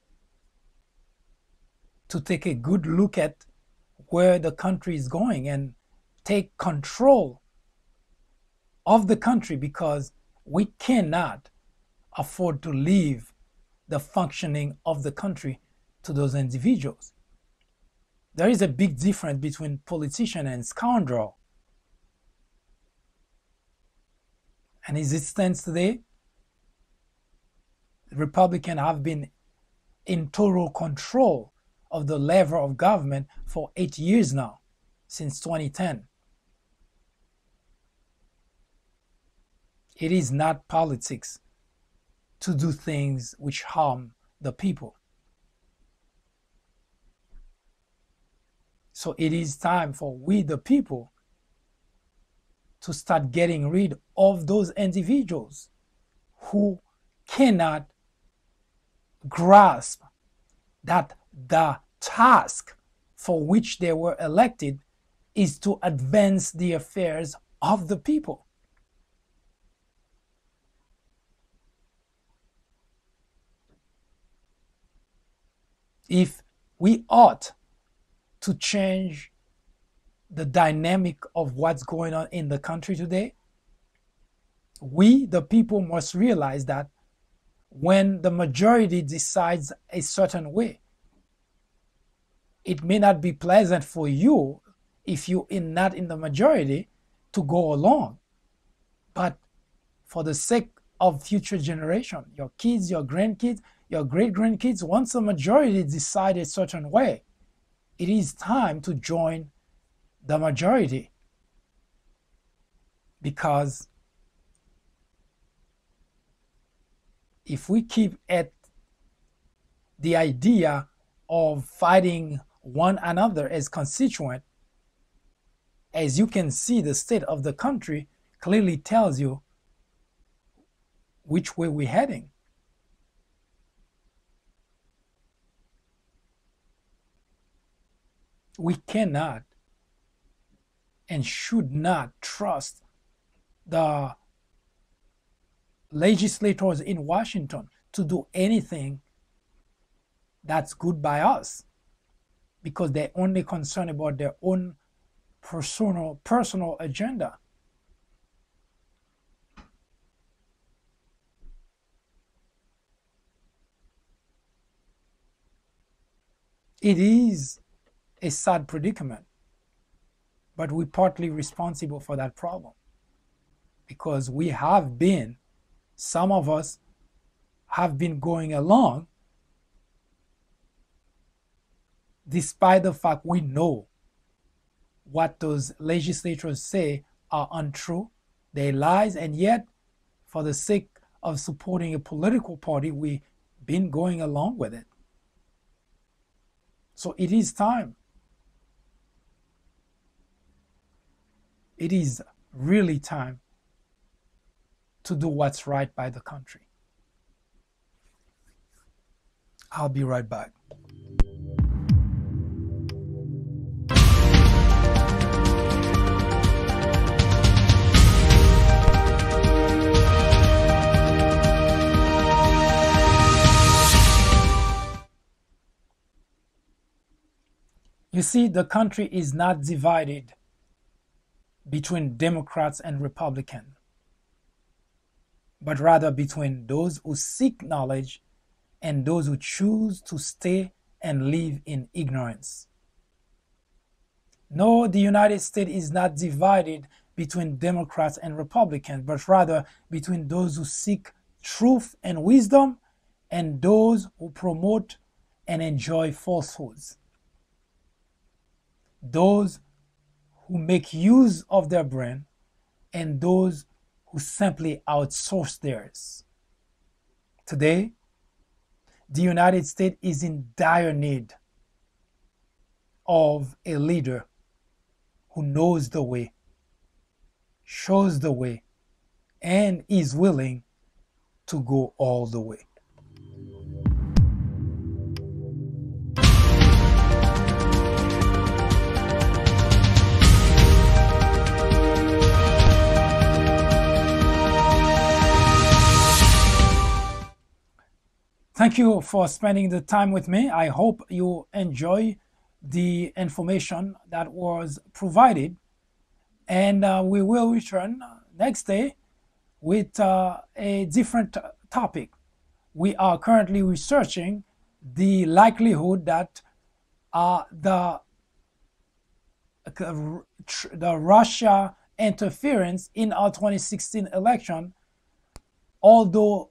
to take a good look at where the country is going and take control of the country, because we cannot afford to leave the functioning of the country to those individuals. There is a big difference between politician and scoundrel. And as it stands today, the Republicans have been in total control of the lever of government for 8 years now, since 2010. It is not politics to do things which harm the people. So it is time for we the people to start getting rid of those individuals who cannot grasp that the task for which they were elected is to advance the affairs of the people. If we ought to change the dynamic of what's going on in the country today, we, the people, must realize that when the majority decides a certain way, it may not be pleasant for you if you're not in the majority, to go along, but for the sake of future generation, your kids, your grandkids, your great-grandkids, once a majority decide a certain way, it is time to join the majority. Because if we keep at the idea of fighting one another as constituents, as you can see, the state of the country clearly tells you which way we're heading. We cannot and should not trust the legislators in Washington to do anything that's good by us, because they're only concerned about their own personal agenda. It is a sad predicament, but we're partly responsible for that problem, because we have been, some of us have been going along despite the fact we know what those legislators say are untrue, they're lies, and yet for the sake of supporting a political party, we've been going along with it. So it is time. It is really time to do what's right by the country. I'll be right back. You see, the country is not divided between Democrats and Republicans, but rather between those who seek knowledge and those who choose to stay and live in ignorance. No, the United States is not divided between Democrats and Republicans, but rather between those who seek truth and wisdom and those who promote and enjoy falsehoods. Those who make use of their brain and those who simply outsource theirs. Today, the United States is in dire need of a leader who knows the way, shows the way, and is willing to go all the way. Thank you for spending the time with me. I hope you enjoy the information that was provided. And we will return next day with a different topic. We are currently researching the likelihood that the Russia interference in our 2016 election, although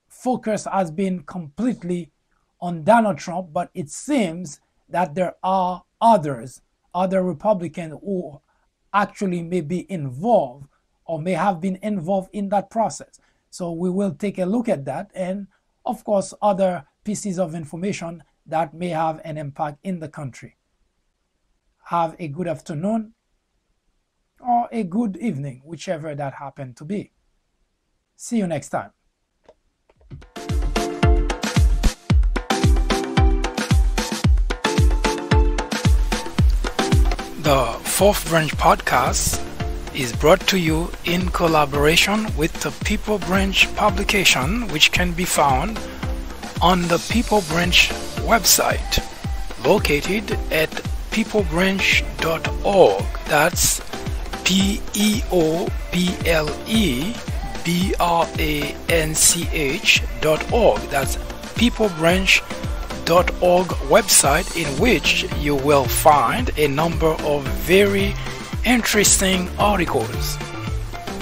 focus has been completely on Donald Trump, but it seems that there are other Republicans who actually may be involved or may have been involved in that process. So we will take a look at that, and of course other pieces of information that may have an impact in the country. Have a good afternoon or a good evening, whichever that happened to be. See you next time. The Fourth Branch Podcast is brought to you in collaboration with the People Branch publication, which can be found on the People Branch website, located at peoplebranch.org. That's peoplebranch.org. That's peoplebranch.org website, in which you will find a number of very interesting articles.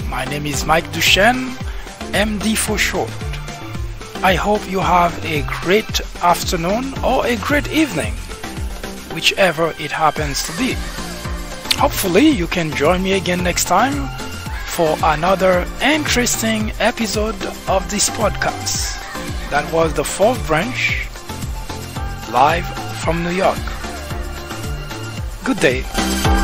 My name is Mike Duchesne, MD for short. I hope you have a great afternoon or a great evening, whichever it happens to be. Hopefully you can join me again next time for another interesting episode of this podcast. That was the fourth branch, live from New York. Good day.